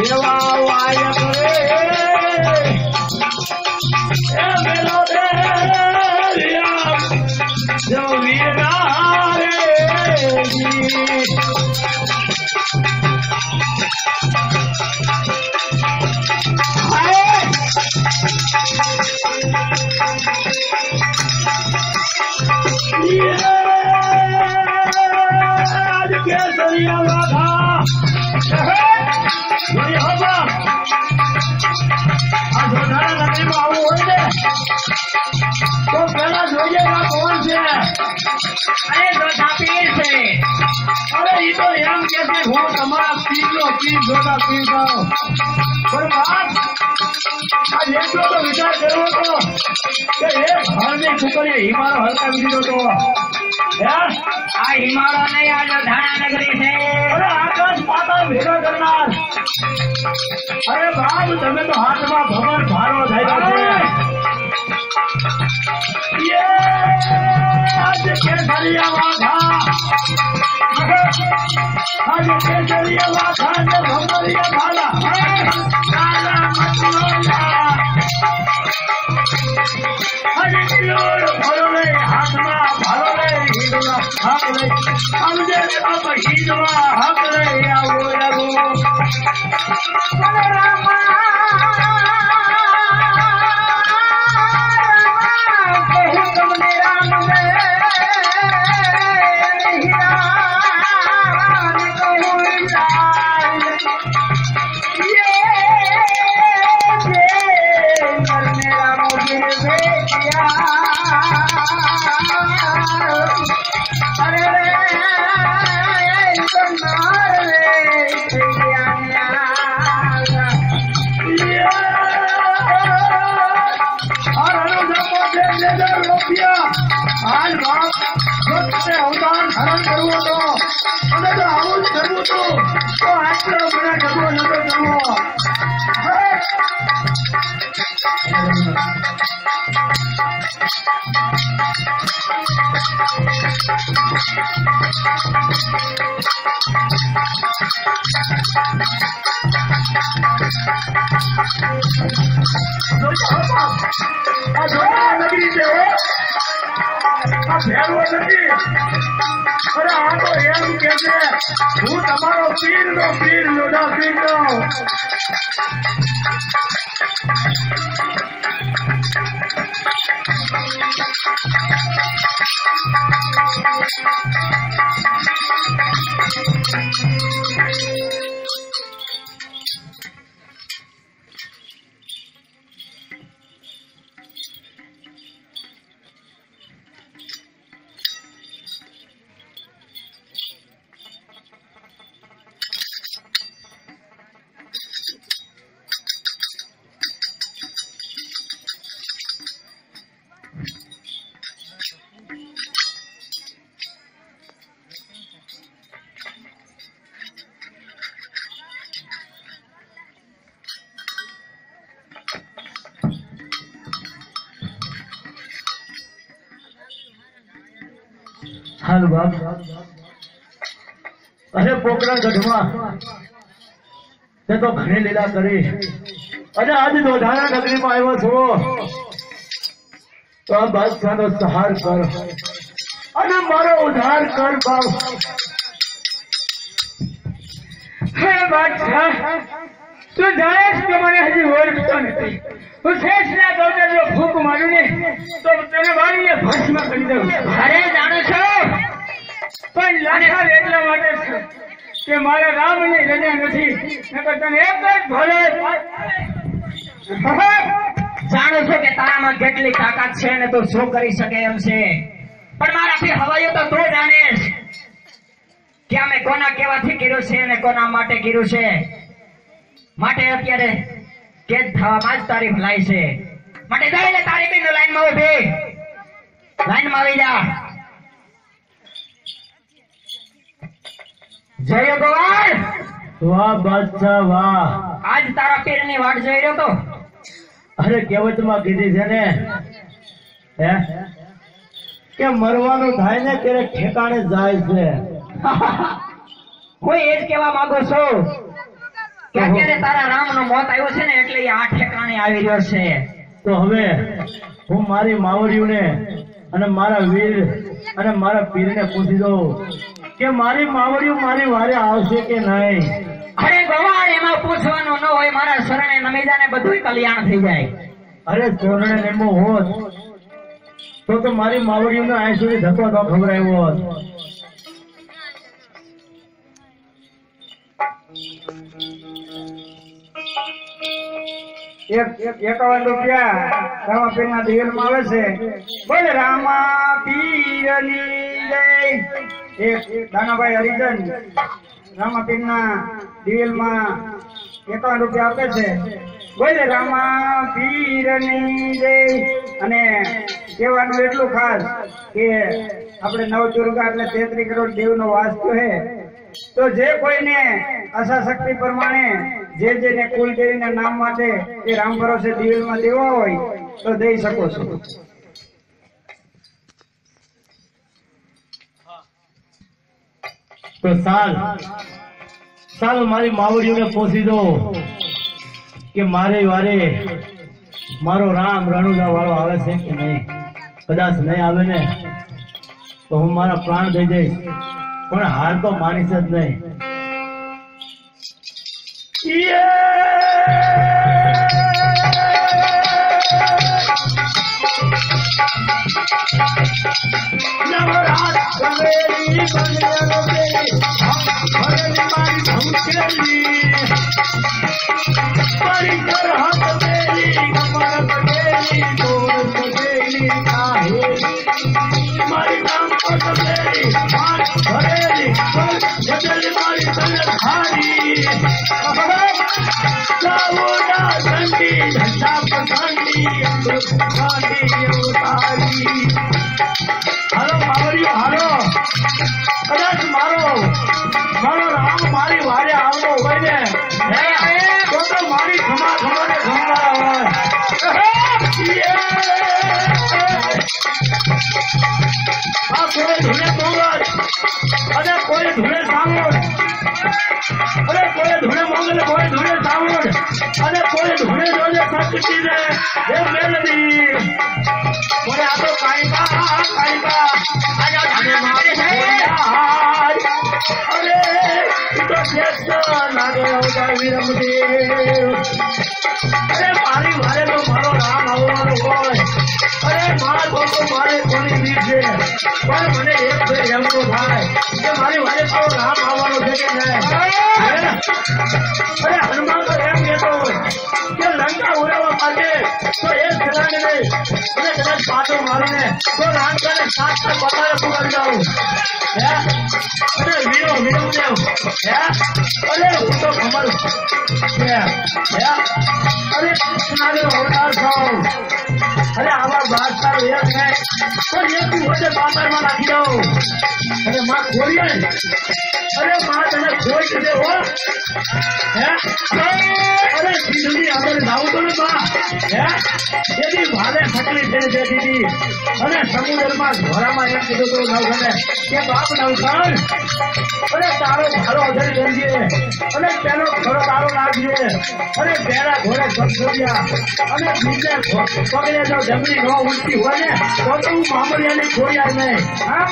એવા વાયક રે એ મેલો દે જો વીરા રે હાય અરે જોધા પીર છે. અરે ઈ તો એમ કે છે હું તમારા પીરનો પીર જોતા પીર છું. પણ બાપ આ એટલો તો વિચાર કર્યો હતો કે એક હળની છોકરીએ હિમાલય હલકાવી દીધો હતો. આ હિમાળો નહીં, આ જોધાણા નગરી છે. અરે આકાશ પાતાળ ભેગા કરનાર. અરે બાપ તમે તો હાથમાં ભગવાન ભારો થાય છે. આજે કેસરિયા વાઘા, આજે કેસરિયા વાઘા ને ભમરિયા ભાલા. કાલા મચલોલા આજે કિલોડ ભરો રે હાથમાં ભાલો રે હિંદવા હાક રે સમજે બાપ હિંદવા હાક રે આવો આવો. હાલ બાપ જો તમે અવદાન ધારણ કરવું હતો અને જો આવું જ કરવું હતું તો આટલો મને ડબો નતો કરવો. આ જોડા નગરી છે, આ ભેરવો નથી. અરે આ તો એમ કે છે હું તમારો પીરનો પીર જોડા પીરનો. હાલ બાપ અરે પોકરણ ગઢમાં તે તો ઘણી લીલા કરી અને આજ દોઢાણા નગરીમાં આવ્યો છું તો આ બાદશાહનો સહાર કર અને મારો ઉદ્ધાર કર બાપ. હે બાદશાહ, તું જાણે કે મને હજી ઓળખતો નથી. હું શેષના દોડે જો ફૂંક મારું ને તો તને વાળીને ભસ્મ કરી દઉં. અરે જાણો છો, પણ લાચાર એટલા માટે છે કે મારા રામની રજા નથી, નકર તને એક જ ભલે. જાણો છો કે તારામાં કેટલી તાકાત છે ને તું શું કરી શકે એમ છે, પણ મારાથી હવાયો તો તું જાણીશ કે અમે કોના કેવાથી કર્યું છે અને કોના માટે કર્યું છે. માટે અત્યારે કેદ થવામાં જ તારી ભલાઈ છે. માટે જઈને તારી બેન લાઈનમાં ઉભી, લાઈનમાં આવી જા. જય ગોવાળ. વાહ બાદશાહ વાહ. આજ તારા પીરની વાટ જોઈ રહ્યો તો. અરે કહેવતમાં કીધી છે ને હે કે મરવાનું થાય ને ત્યારે ઠેકાણે જાય છે. હું એ જ કહેવા માંગુ છું કે અત્યારે તારા રામનો મોત આવ્યો છે ને એટલે એ આ ઠેકાણે આવી રહ્યો છે. તો હવે હું મારી માવડીઓને અને મારા વીર અને મારા પીરને પૂછી દઉં કે મારી માવડીઓ મારી વારે આવશે કે નહીં. અરે ગોવાળ, એમાં પૂછવાનું ન હોય, મારા શરણે નમી જાને બધું કલ્યાણ થઈ જાય. અરે સોરણે નેમો હોત તો મારી માવડીઓને અહીં સુધી ધક્કો ન ખવડાવ્યો હોત. 51 રૂપિયા રામાપીરના દિવેલમાં આવે છે. બોલ રામાપીરની જય. એક દાનાભાઈ હરિજન રામાપીરના દિવેલમાં 51 રૂપિયા આપે છે. બોલ રામાપીરની જય. અને કહેવાનું એટલું ખાસ કે આપણે નવદુર્ગા એટલે 33 કરોડ દેવનો વાસ છે. તો જે કોઈને આશાશક્તિ પ્રમાણે જેને કુલદેવીના નામ માટે એ રામ ભરોસે દિવેલમાં દેવા હોય તો દઈ શકો છો. તો સાલ મારી માવડીઓને પહોંચી દો કે મારે વારે મારો રામ રણુજા વાળો આવે છે કે નહીં. કદાચ નહીં આવે ને તો હું મારા પ્રાણ દઈ દઈશ, પણ હાર તો માનીશ જ નહીં. હાલો માવડીઓ હાલો, કદાચ મારો રામ મારી વારે આવતો હોય ને તો મારી ખમા ખમાને ખમવાળા હોય. આ કોઈ ધૂળે મોંગલ અને કોઈ ધૂળે સાવણ, અરે કોઈ ધૂળે મોંગલ કોઈ ધૂળે સાવણ અને કોઈ ધૂળે જોજે શક્તિ ને એ મેલડી. બોલે આ તો કાયકા અને મારે અરે તો શ્રેષ્ઠ લાગે અવતારી રમદેવ. અરે મારી વારે તો મારો રામ આવવાનો હોય. અરે મારા તો મારે કોની બીક છે, પણ મને એક ફેર એમ તો થાય કે મારી વારે તો રામ આવવાનો છે કે નહીં. અરે હનુમાન તો એમ કહેતો હોય કે લંકા ઉડાવવા માટે તો એક જણાને નહીં અને કદાચ પાછો મારીને તો રામ કરે 7 બતાવે તું કરી જાઉં. અરે વીરો દેવ અરે હું તો ખબર અરે કૃષ્ણાનો અવતાર થાવ. અરે આવા બાદશાહ એક ને પણ એક વચ્ચે પાતાળમાં નાખી દઉં. અરે માં ખોરીએ, અરે માં તને ખોઈ દે હો. અરે દીદી આપણે જાવું તો ને બા એની ભાલે સકલી છે દીદી. અને સમુદ્રમાં ઘોરામાં એમ કીધું તો નવઘને કે બાપ નવઘન અરે તારો ભારો અધરી બનજે અને પેલો ઘોડો તારો લાગજે અને પેલા ઘોડે પગોડિયા અને બીજે પગલે જો જમણી નો ઉલટી હોય ને તો હું મામડિયાની ખોડિયા નહીં. હા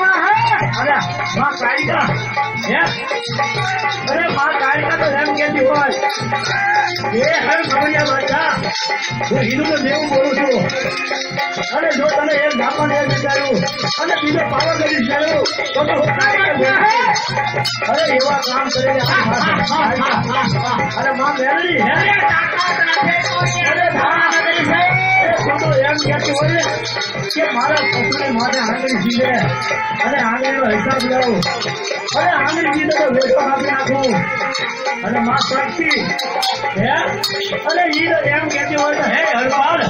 અરે માં કાયકા અરે માં કાયકા તો એમ કહેતી હોય એ હર મામડિયા બાદશાહ હું હિન્દુ દેવું બોલું છું. અને જો તને એક ધાપણ એક વિચાર્યું અને બીજો પાવર કરી વિચાર્યું તો હું અરે એવા કામ કરીને અરે માં મેળવી એમ કહેતી હોય કે મારા પશુને માથે આંગળી જીવે અને આંગળીનો હિસાબ લાવું. અરે આંગળી જીવે તો વેચો આપી નાખું અને માં શક્તિ અરે ઈ તો એમ કહેતી હોય તો હે હરપાલ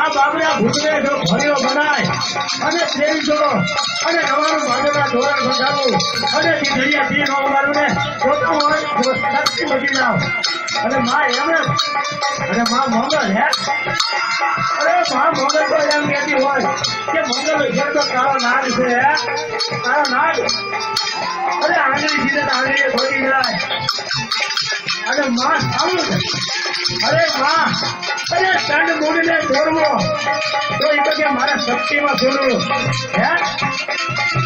આ બાબરા ભૂતને જો ભર્યો બનાય અને તેલ જો અને નવાનું ભાજપના ધોરણ બંધાવું અને દીધડિયા દી નો ઉગાડું ને તો હોય શક્તિ બચી જાવ. અને માં એમ અને માં મંગલ અરે માં મંગલ તો એમ કહેતી હોય કે મંગલ છે તો તારો નાગ છે તારો નાગ. અરે આંગળી જીને આંગળીએ ખોટી જાય અને માં સારું છે. અરે માં અરે દંડ મૂડીને દોરવો તો એ તો કે મારા શક્તિમાં જોડવું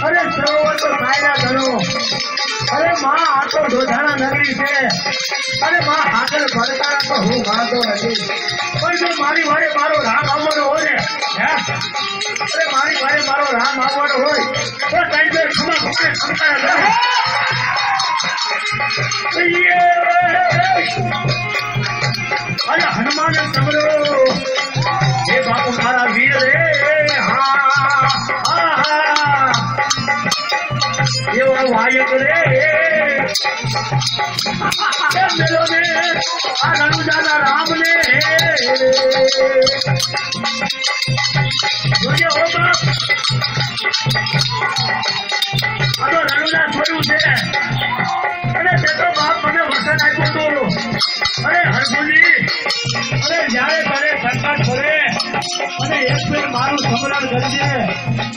અરે સરોવર તો કાયદા ગણો. અરે માં આ તો દોધાણા નગરી છે અને માં હાકલ ભડકારા તો હું માનતો નથી, પણ જો મારી વારે મારો રામ આવવાનો હોય ને અરે મારી વારે મારો રામ આવવાનો હોય તો ટાઈમે ખમા ખમકારા અરે હનુમાન સમરો એ મેલો ને આ રણુજાના રામને જોજે હો બાપ આ તો રણુજા છોડ્યું છે અને તે તો બાપ મને વચન આપ્યું હતું અરે હરભુજી અરે જ્યારે તને સરકાર કરે અને એક ફેર મારું સમરણ કરજે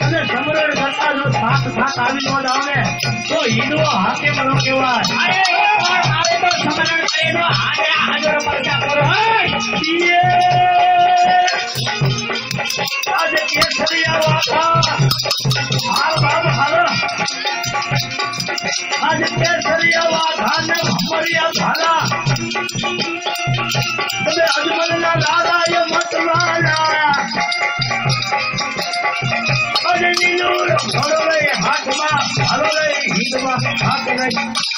અને સમરણ કરતા જો સાત આવી ન જાવ ને તો હિંદવો હાથે ન કહેવાય અરે આવે તો સમરણ કરેલો હાજર પરચા કરો આજે કેસરિયા વાળા હાલ બાબુ હાલો આજે કેસરિયા વાળા ને ભમરિયા ભાલા તમે અજમલના દાદા એ મતવાલા અને નીલુર હલો રે હાથમાં હલો રે હિંદવા હાથ રે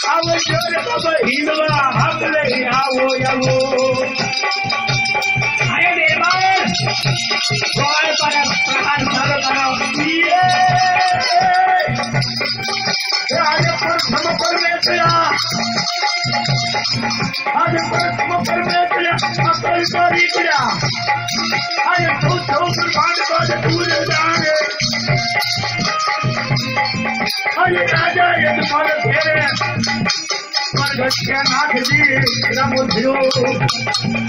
આવો જોરે બાબા હિંદવા હાથ રે આવો આવો અરે બેરબાન કોઈ પર પ્રકાર ચાલુ કરો આજે પ્રથમ પરમેશ્વરા આજે પ્રથમ પરમેશ્વરા અકલ કરી ગયા આજે તું બ્રહ્માંડ બાદ દૂર જાણે આજે રાજા યજમાન ઘેરે પરગટ્યા નાખજી રમો થયો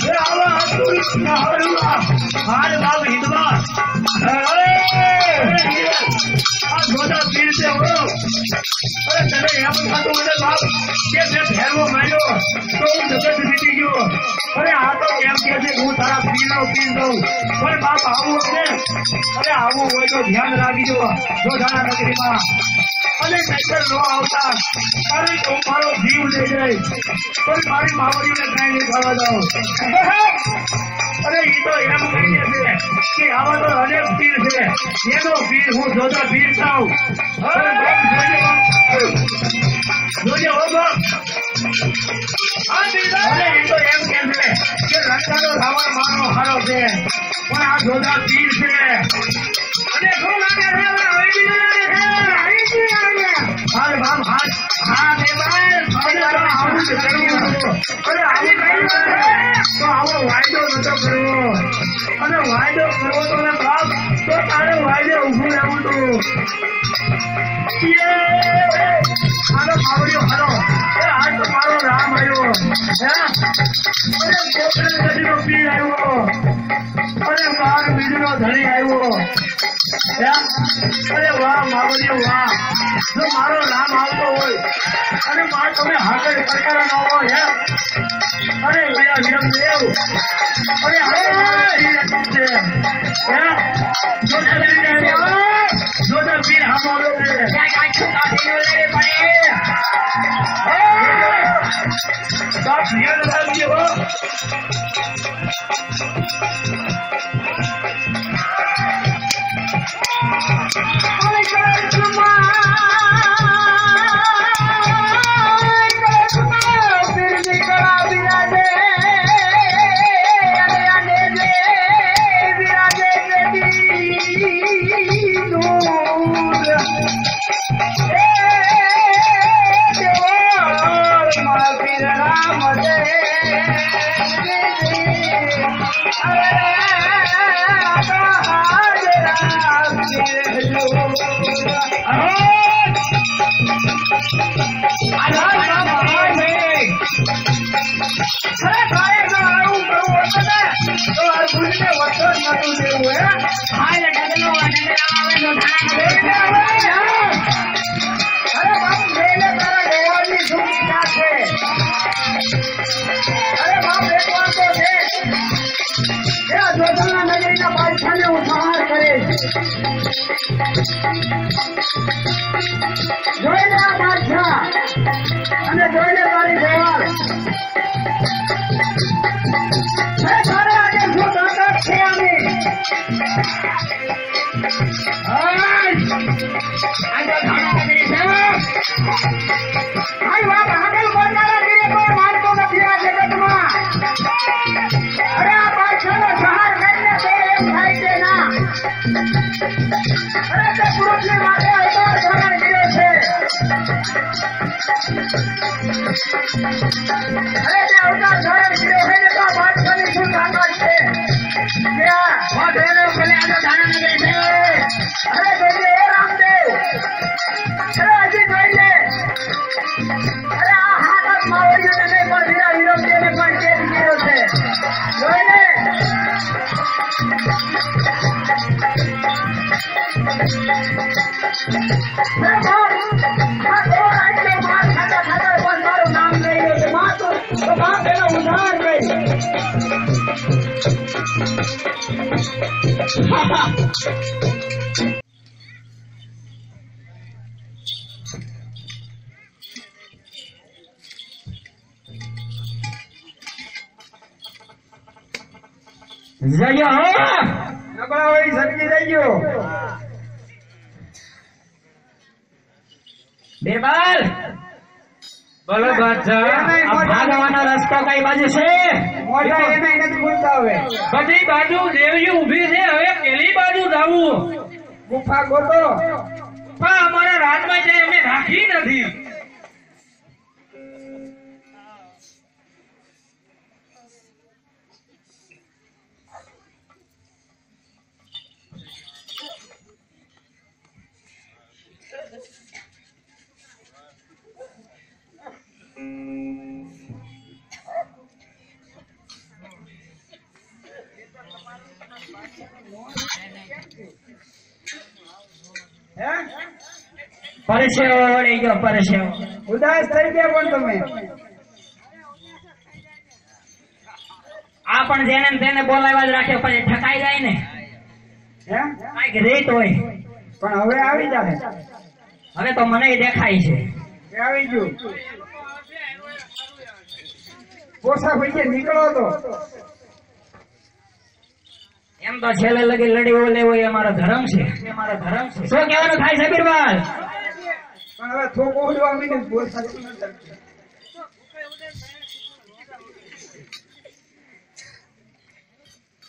એ આવા અતુલ નહરુઆ હાલ બાબ હિંદવા આ ગોદા પીર છે હો અરે તને એમ થતું મને બાપ કે મેં ભેરવો માર્યો તો હું જગત જીતી ગયો અરે આ તો એમ કે છે હું તારા પીરનો પીર દઉં પણ બાપ આવું હશે અરે આવું હોય તો ધ્યાન રાખજો જોધાના નગરીમાં અને નહીતર ન આવતા અરે તો મારો જીવ લઈ જાય પણ મારી માવડીને કાંઈ નહીં થવા દઉં અરે એ તો એમ કહીએ છે કે આવા તો અનેક પીર છે એનો પીર હું જોતા પીર થાઉં જોજે હો બાપ અરે એ તો એમ કે છે કે રંગાનો રાવણ મારો હારો છે પણ આ જોતા પીર છે અને શું લાગે છે હાલ બાપ હાથ હા દેવાય આવું જ કર્યું અરે આવું તો આવો વાયદો નતો કરવો અને વાયદો કરવો તો ને બાપ તો તારે વાયદે ઊભું રહેવું હતું હાલો માવડીઓ હાલો એ આ તો મારો રામ આવ્યો હે અરે પોપડે નદીનો પીર આવ્યો અરે બાર બીજનો ધણી આવ્યો અરે વાહ માવડીઓ વાહ જો મારો રામ આવતો હોય અને માર તમે હાકર કરતા ન હોય અરે ભૈયા વિરમ દેવ અરે હવે જોતા પીર હામો છે બાપ રિયલ લાગી હો અરે તે અવતાર ધારણ કર્યો હોય ને તો આ બાદશાહની શું તાકાત છે? ત્યાં મોઢે ભલે આ તો ધારણ કરે છે. અરે જોઈ લે રામદેવ, અરે હજી જોઈ લે. અરે આ હાથ માવડીઓને નહીં પણ વીરા વિરોધીઓને પણ કેદ કર્યો છે. જોઈ લે. મારું નામ લઈ લે છે. માં તો બાપ એનો ઉધાર ગઈ. જજો હો નબળા હોય સરકી થઈ ગયો. બિરબલ બોલો બાદશાહ આ ભાગવાનો રસ્તો કઈ બાજુ છે? મોઢા એને નથી બોલતા હવે. બધી બાજુ દેવી ઊભી છે, હવે પેલી બાજુ જાવું. ગુફા ગોતો. પણ અમારા રાજમાં જાય અમે રાખી નથી. હે? પરસેવો વળી ગયો પરસેવો. ઉદાસ થઈ ગયા પણ તમે. આ પણ જેને ને તેને બોલાવ્યા જ રાખે પછી ઠકાઈ જાય ને હે? કાંઈક રીત હોય. પણ હવે આવી જાય. હવે તો મને દેખાય છે. એ આવી ગયું. પોસા ભાઈ નીકળો તો. એમ તો છેલ્લે લગી લડી લેવો એ અમારો ધર્મ છે. શું કહેવાનું થાય છે બિરબલ? પણ હવે થોકો ઉડવા મીને પોસા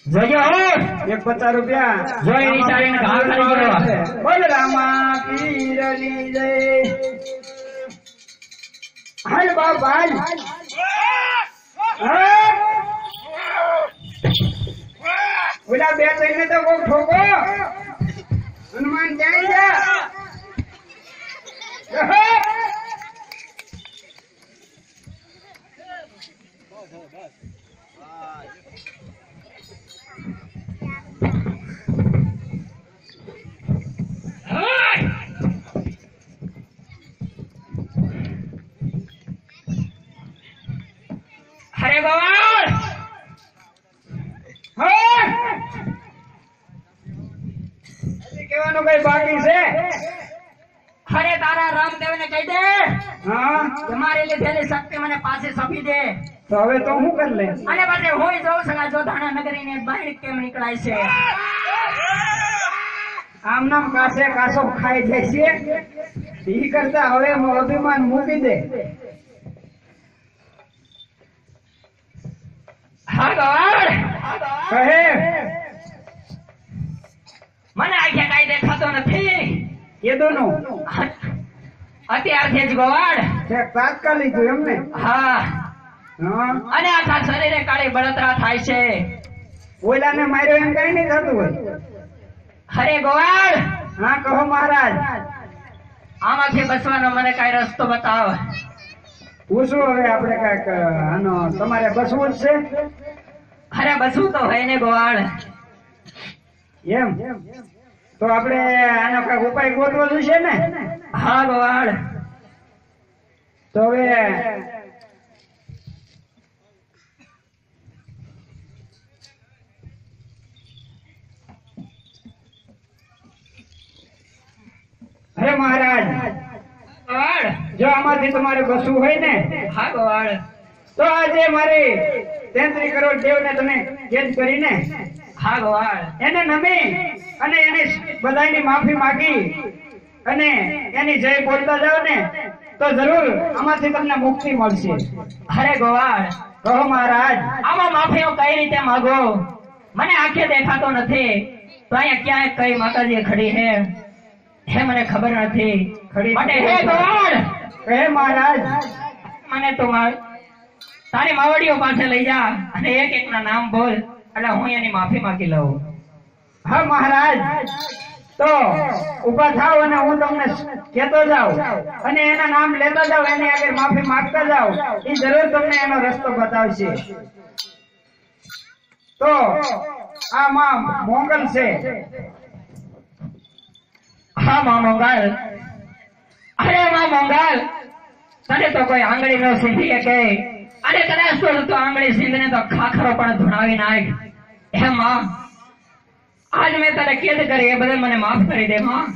જોજો હો 50 રૂપિયા જોઈ વિચારીને ઘા કરી ગયો. બોલ રામા પીરની જય. હાલ બાપ હાલ. હા? ઓલા બે થઈને તો બહુ ઠોકો. હનુમાન જાય જા. અરે ગોવાળ હજી કહેવાનું કઈ બાકી છે? અરે તારા રામદેવ ને કહી દે હા તમારી લીધેલી શક્તિ મને પાછી સોંપી દે. તો હવે તો હું કરી લે. અને પછી હું જોઉં છું આ જોધાણા નગરી ને બહાર કેમ નીકળાય છે. આમ નામ કાસે કાસો ખાઈ જાય છે. ઈ કરતા હવે અભિમાન મૂકી દે. હા ગોવાળ કહે મને આખે કઈ દેખાતો નથી. કેદોનું અત્યારથી જ ગોવાળ. તાત્કાલિક જોયું એમને. હા હા અને આખા શરીરે કાળી બળતરા થાય છે. ઓલાને માર્યો એમ કઈ નહીં થતું હોય. અરે ગોવાળ હા કહો મહારાજ. આમાંથી બચવાનો મને કઈ રસ્તો બતાવ. પૂછું હવે આપણે કઈક આનો તમારે બસવું જ છે અરે બસવું તો હોય ને ગોવાળ. એમ તો આપણે આનો કઈક ઉપાય ગોતવો જોઈશે ને. હા ગોવાળ તો હવે હે મહારાજ ગોવાળ જો આમાંથી તમારે બસવું હોય ને હા ગોવાળ તો આજે મારી 33 કરોડ દેવને તમે કેદ કરીને હા ગોવાળ એને નમી અને એની બધાની માફી માંગી અને એની જય બોલતા જાઓ ને તો જરૂર આમાંથી તમને મુક્તિ મળશે. અરે ગોવાળ કહો મહારાજ. આમાં માફીઓ કઈ રીતે માંગો? મને આંખે દેખાતો નથી તો અહીંયા ક્યાંય કઈ માતાજી ખડી હે મને ખબર નથી. ખડી માટે હે ગોવાળ કહે મહારાજ. મને તો તારી માવડીઓ પાસે લઈ જા અને એક એક ના નામ બોલ એટલે હું એની માફી માંગી લઉં. હા મહારાજ, તો ઉભા થાવ અને હું તમને કહેતો જાઉં અને એના નામ લેતા જાવ, એની આગળ માફી માંગતા જાવ, એ જરૂર તમને એનો રસ્તો બતાવશે. તો આ માં મોંગલ છે. હા માં મોંગલ. અરે માં મોંગલ, તને તો કોઈ આંગળી ન સીધી કે અરે કદાચ તો આંગળી સીધને તો ખાખરો પણ ધુણાવી નાખ. હે માં, આજ મેં તને કેદ કરી એ બદલ મને માફ કરી દે માં.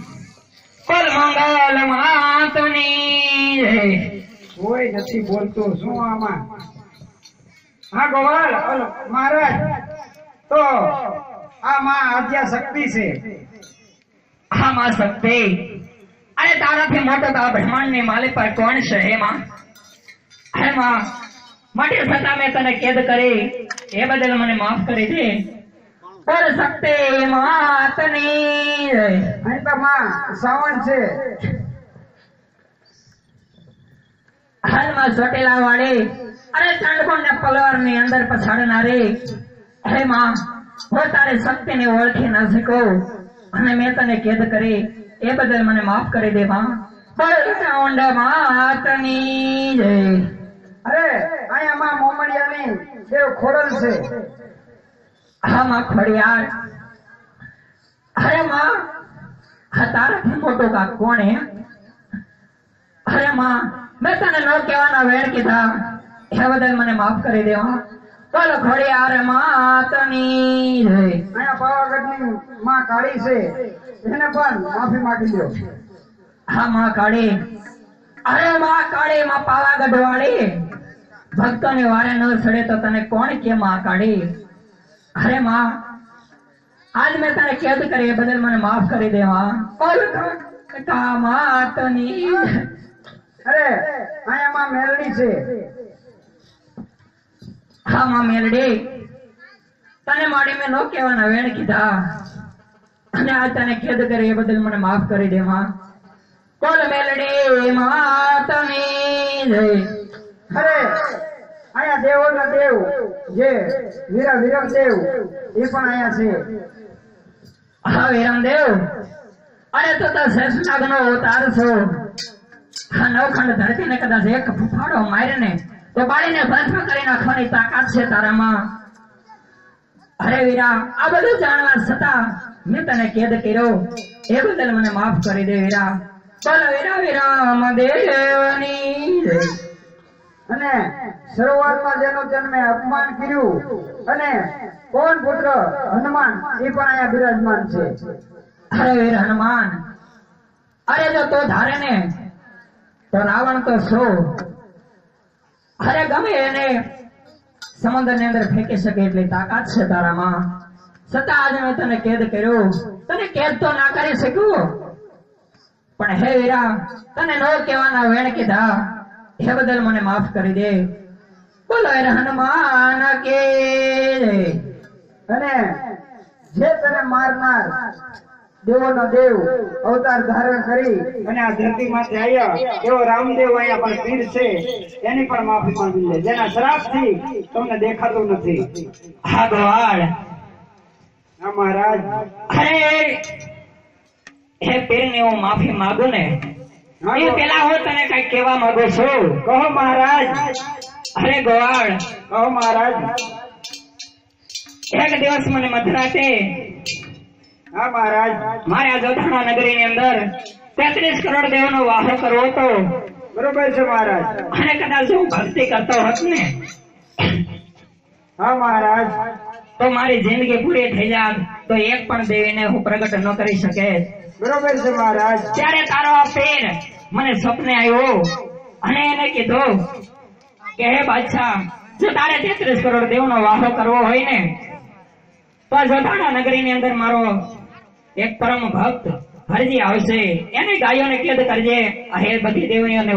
બોલ મંગલ માતની જય. કોઈ નથી બોલતું શું આમાં? હા ગોવાળ મહારાજ, તો આ માં આદ્યા શક્તિ છે. હા માં શક્તિ. અરે તારાથી મોટો તો આ બ્રહ્માંડની માલિક પર કોણ છે હે માં? હે માં, માટે છતાં મેં તને કેદ કરી એ બદલ મને માફ કરી દે. બોલ શક્તિ માતની જય. અહીં તો માં શ્રાવણ છે. હાલમાં ચોટેલા વાળી અરે ચાંદકોણ ને પલવાર ની અંદર પછાડનારી હે માં, હું તારી શક્તિને ઓળખી ન શકું અને મેં તને કેદ કરી એ બદલ મને માફ કરી દે માં. બોલ ચાઉંડ માતની જય. અરે અહીંયા માં મોમડિયાની દેવ ખોડલ છે. હા માં ખોડિયાર. અરે માં, હા તારાથી મોટો કા કોણ હે? અરે માં, મેં તને ન કહેવાના વેણ કીધા એ બદલ મને માફ કરી દે માં. બોલ ખોડિયાર માતની જય. અહીંયા પાવાગઢની માં કાળી છે, એને પણ માફી માંગી લ્યો. હા માં કાળી. અરે માં કાળી, માં પાવાગઢ વાળી. ભક્તોની વારે ન સડે તો તને કોણ કે માં કાળી? અરે માં, આજ મેં તને કેદ કરી એ બદલ મને માફ કરી દે માં. બોલ કા માતની. અરે અહીંયા માં મેલડી છે. હા માં મેલડી. તને માડી મેં ન કહેવાના વેણ કીધા અને આજ તને કેદ કરી એ બદલ મને માફ કરી દે માં. બોલ મેલડી માતની જય. અરે અહીંયા દેવોના દેવ જે વીરા વિરમ દેવ એ પણ અહીંયા છે. હા વિરમદેવ. અરે તો શેષનાગનો અવતાર છો. હા નવખંડ ધરતીને કદાચ એક ફૂફાડો મારીને તો બાળીને ભસ્મ કરી નાખવાની તાકાત છે તારામાં. અરે વીરા, આ બધું જાણવા છતાં મેં તને કેદ કર્યો એ બદલ મને માફ કરી દે વીરા. બોલો વીરા વિરામ દેવની જય. અને શરૂઆતમાં જેનો જન્મે અપમાન કર્યું અને કોણ પુત્ર હનુમાન એ પણ અહીંયા બિરાજમાન છે. અરે વીર હનુમાન, અરે જો તો ધારે ને તો રાવણ તો શું, અરે ગમે એને સમુદ્ર ની અંદર ફેંકી શકે એટલી તાકાત છે તારામાં. છતાં આજે મેં તને કેદ કર્યો. તને કેદ તો ના કરી શકું, પણ હે વીરા, તને નો કહેવાના વેણ કીધા એ બદલ મને માફ કરી દે. બોલો વીર હનુમાન કે જય. અને જે તને મારનાર દેવોનો દેવ અવતાર ધારણ કરી અને આ ધરતી માંથી આવ્યા એવો રામદેવ અહીંયા પણ પીર છે, એની પણ માફી માંગી લે, જેના શ્રાપથી તમને દેખાતું નથી. હા ગોવાળ. હા મહારાજ. અરે હે પીર ને હું માફી માંગુ ને એ પેલા હું તને કઈ કહેવા માંગુ છું. કહો મહારાજ. અરે ગોવાળ, કહો મહારાજ. એક દિવસ મને મધરાતે હા મહારાજ. મારે આ જોધાણા નગરી ની અંદર 33 કરોડ દેવ નો વાહો કરવો હતો. બરોબર છે મહારાજ. અને કદાચ હું ભક્તિ કરતો હોત ને હા મહારાજ. તો મારી જિંદગી પૂરી થઈ જાત તો એક પણ દેવીને હું પ્રગટ ન કરી શકે. બરોબર છે મહારાજ. ત્યારે તારો આ પીર મને સપને આવ્યો અને એને કીધું કે હે બાદશાહ, જો તારે 33 કરોડ દેવ નો વાહો કરવો હોય ને તો જોધાણા નગરી ની અંદર મારો એક પરમ ભક્ત હરજી આવશે, એને ગાયોને કેદ કરજે, હે બધી દેવીઓને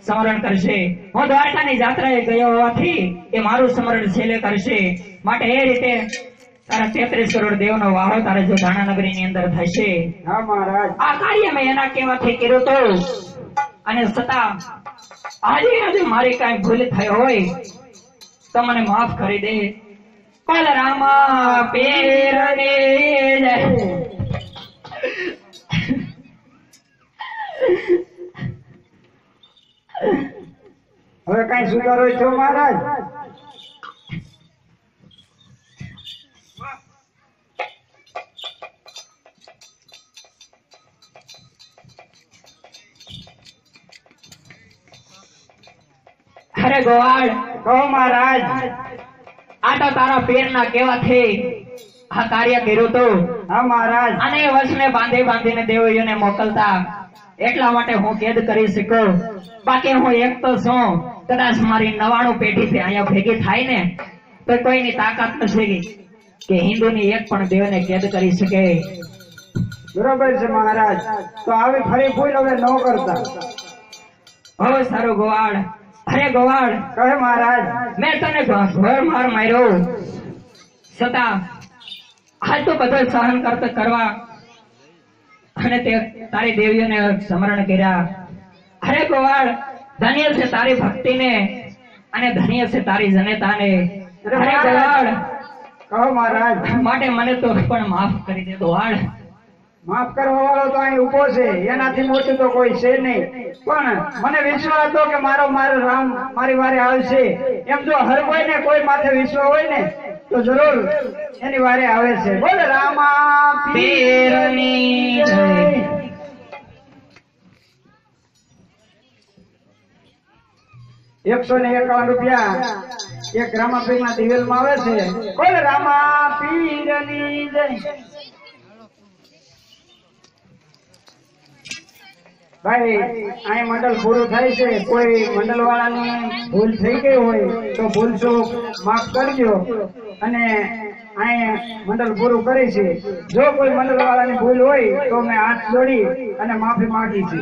સ્મરણ કરશે. હું દ્વારકાની જાત્રાએ ગયો હોવાથી એ મારું સ્મરણ છેલ્લે કરશે. માટે એ રીતે તારા 33 કરોડ દેવનો વાહો તારે જોધાણા નગરી ની અંદર થશે. હા મહારાજ. આ કાર્ય મેં એના કહેવાથી કર્યું હતું અને છતાં આજે મારી કઈ ભૂલ થઈ હોય તો મને માફ કરી દે. બલરામા પીરને જય. હવે કઈ સુધારો છો મહારાજ? અરે ગોવાળ, કહો મહારાજ. આ તો તારા પીરના કેવાથી આ કાર્ય કર્યું તું. હા મહારાજ. અને વર્ષને બાંધીને દેવોને મોકલતા એટલા માટે હું કેદ કરી શકું. બાકી હું એક તો છું, કદાચ મારી 99 પેઢીથી અહીંયા ભેગી થાય ને તો કોઈની તાકાત નથી કે હિન્દુની એક પણ દેવને કેદ કરી શકે. બરોબર છે મહારાજ. તો આવી ફરી ભૂલ હવે ન કરતા. હવે સારું ગોવાળ. અરે ગોવાળ, કહે મહારાજ. મેં તને ઘોર માર માર્યો છતાં હાલ તો બધો સહન કરવા અને તે તારી દેવીઓને સ્મરણ કર્યા. અરે ગોવાળ, ધન્ય છે તારી ભક્તિને અને ધન્ય છે તારી જનતાને. અરે ગોવાળ, કહો મહારાજ. માટે મને તો પણ માફ કરી દે ગોવાળ. માફ કરવા વાળો તો અહીં ઉભો છે, એનાથી મોટું તો કોઈ છે નહીં. પણ મને વિશ્વાસ હતો કે મારો રામ મારી વારે આવશે. એમ જો હર કોઈને કોઈ માથે વિશ્વાસ હોય ને તો જરૂર એની વારે આવે છે. બોલ રામા પીરની જય. 151 રૂપિયા એક રામાપીરના દિવેલમાં આવે છે. બોલ રામા પીરની જય. ભાઈ અહીં મંડળ પૂરું થાય છે. કોઈ મંડળ વાળાની ભૂલ થઈ ગઈ હોય તો ભૂલ ચૂક માફ કરજો. અને અહીં મંડળ પૂરું કરી છે. જો કોઈ મંડળ વાળાની ભૂલ હોય તો મેં હાથ જોડી અને માફી માંગી છે.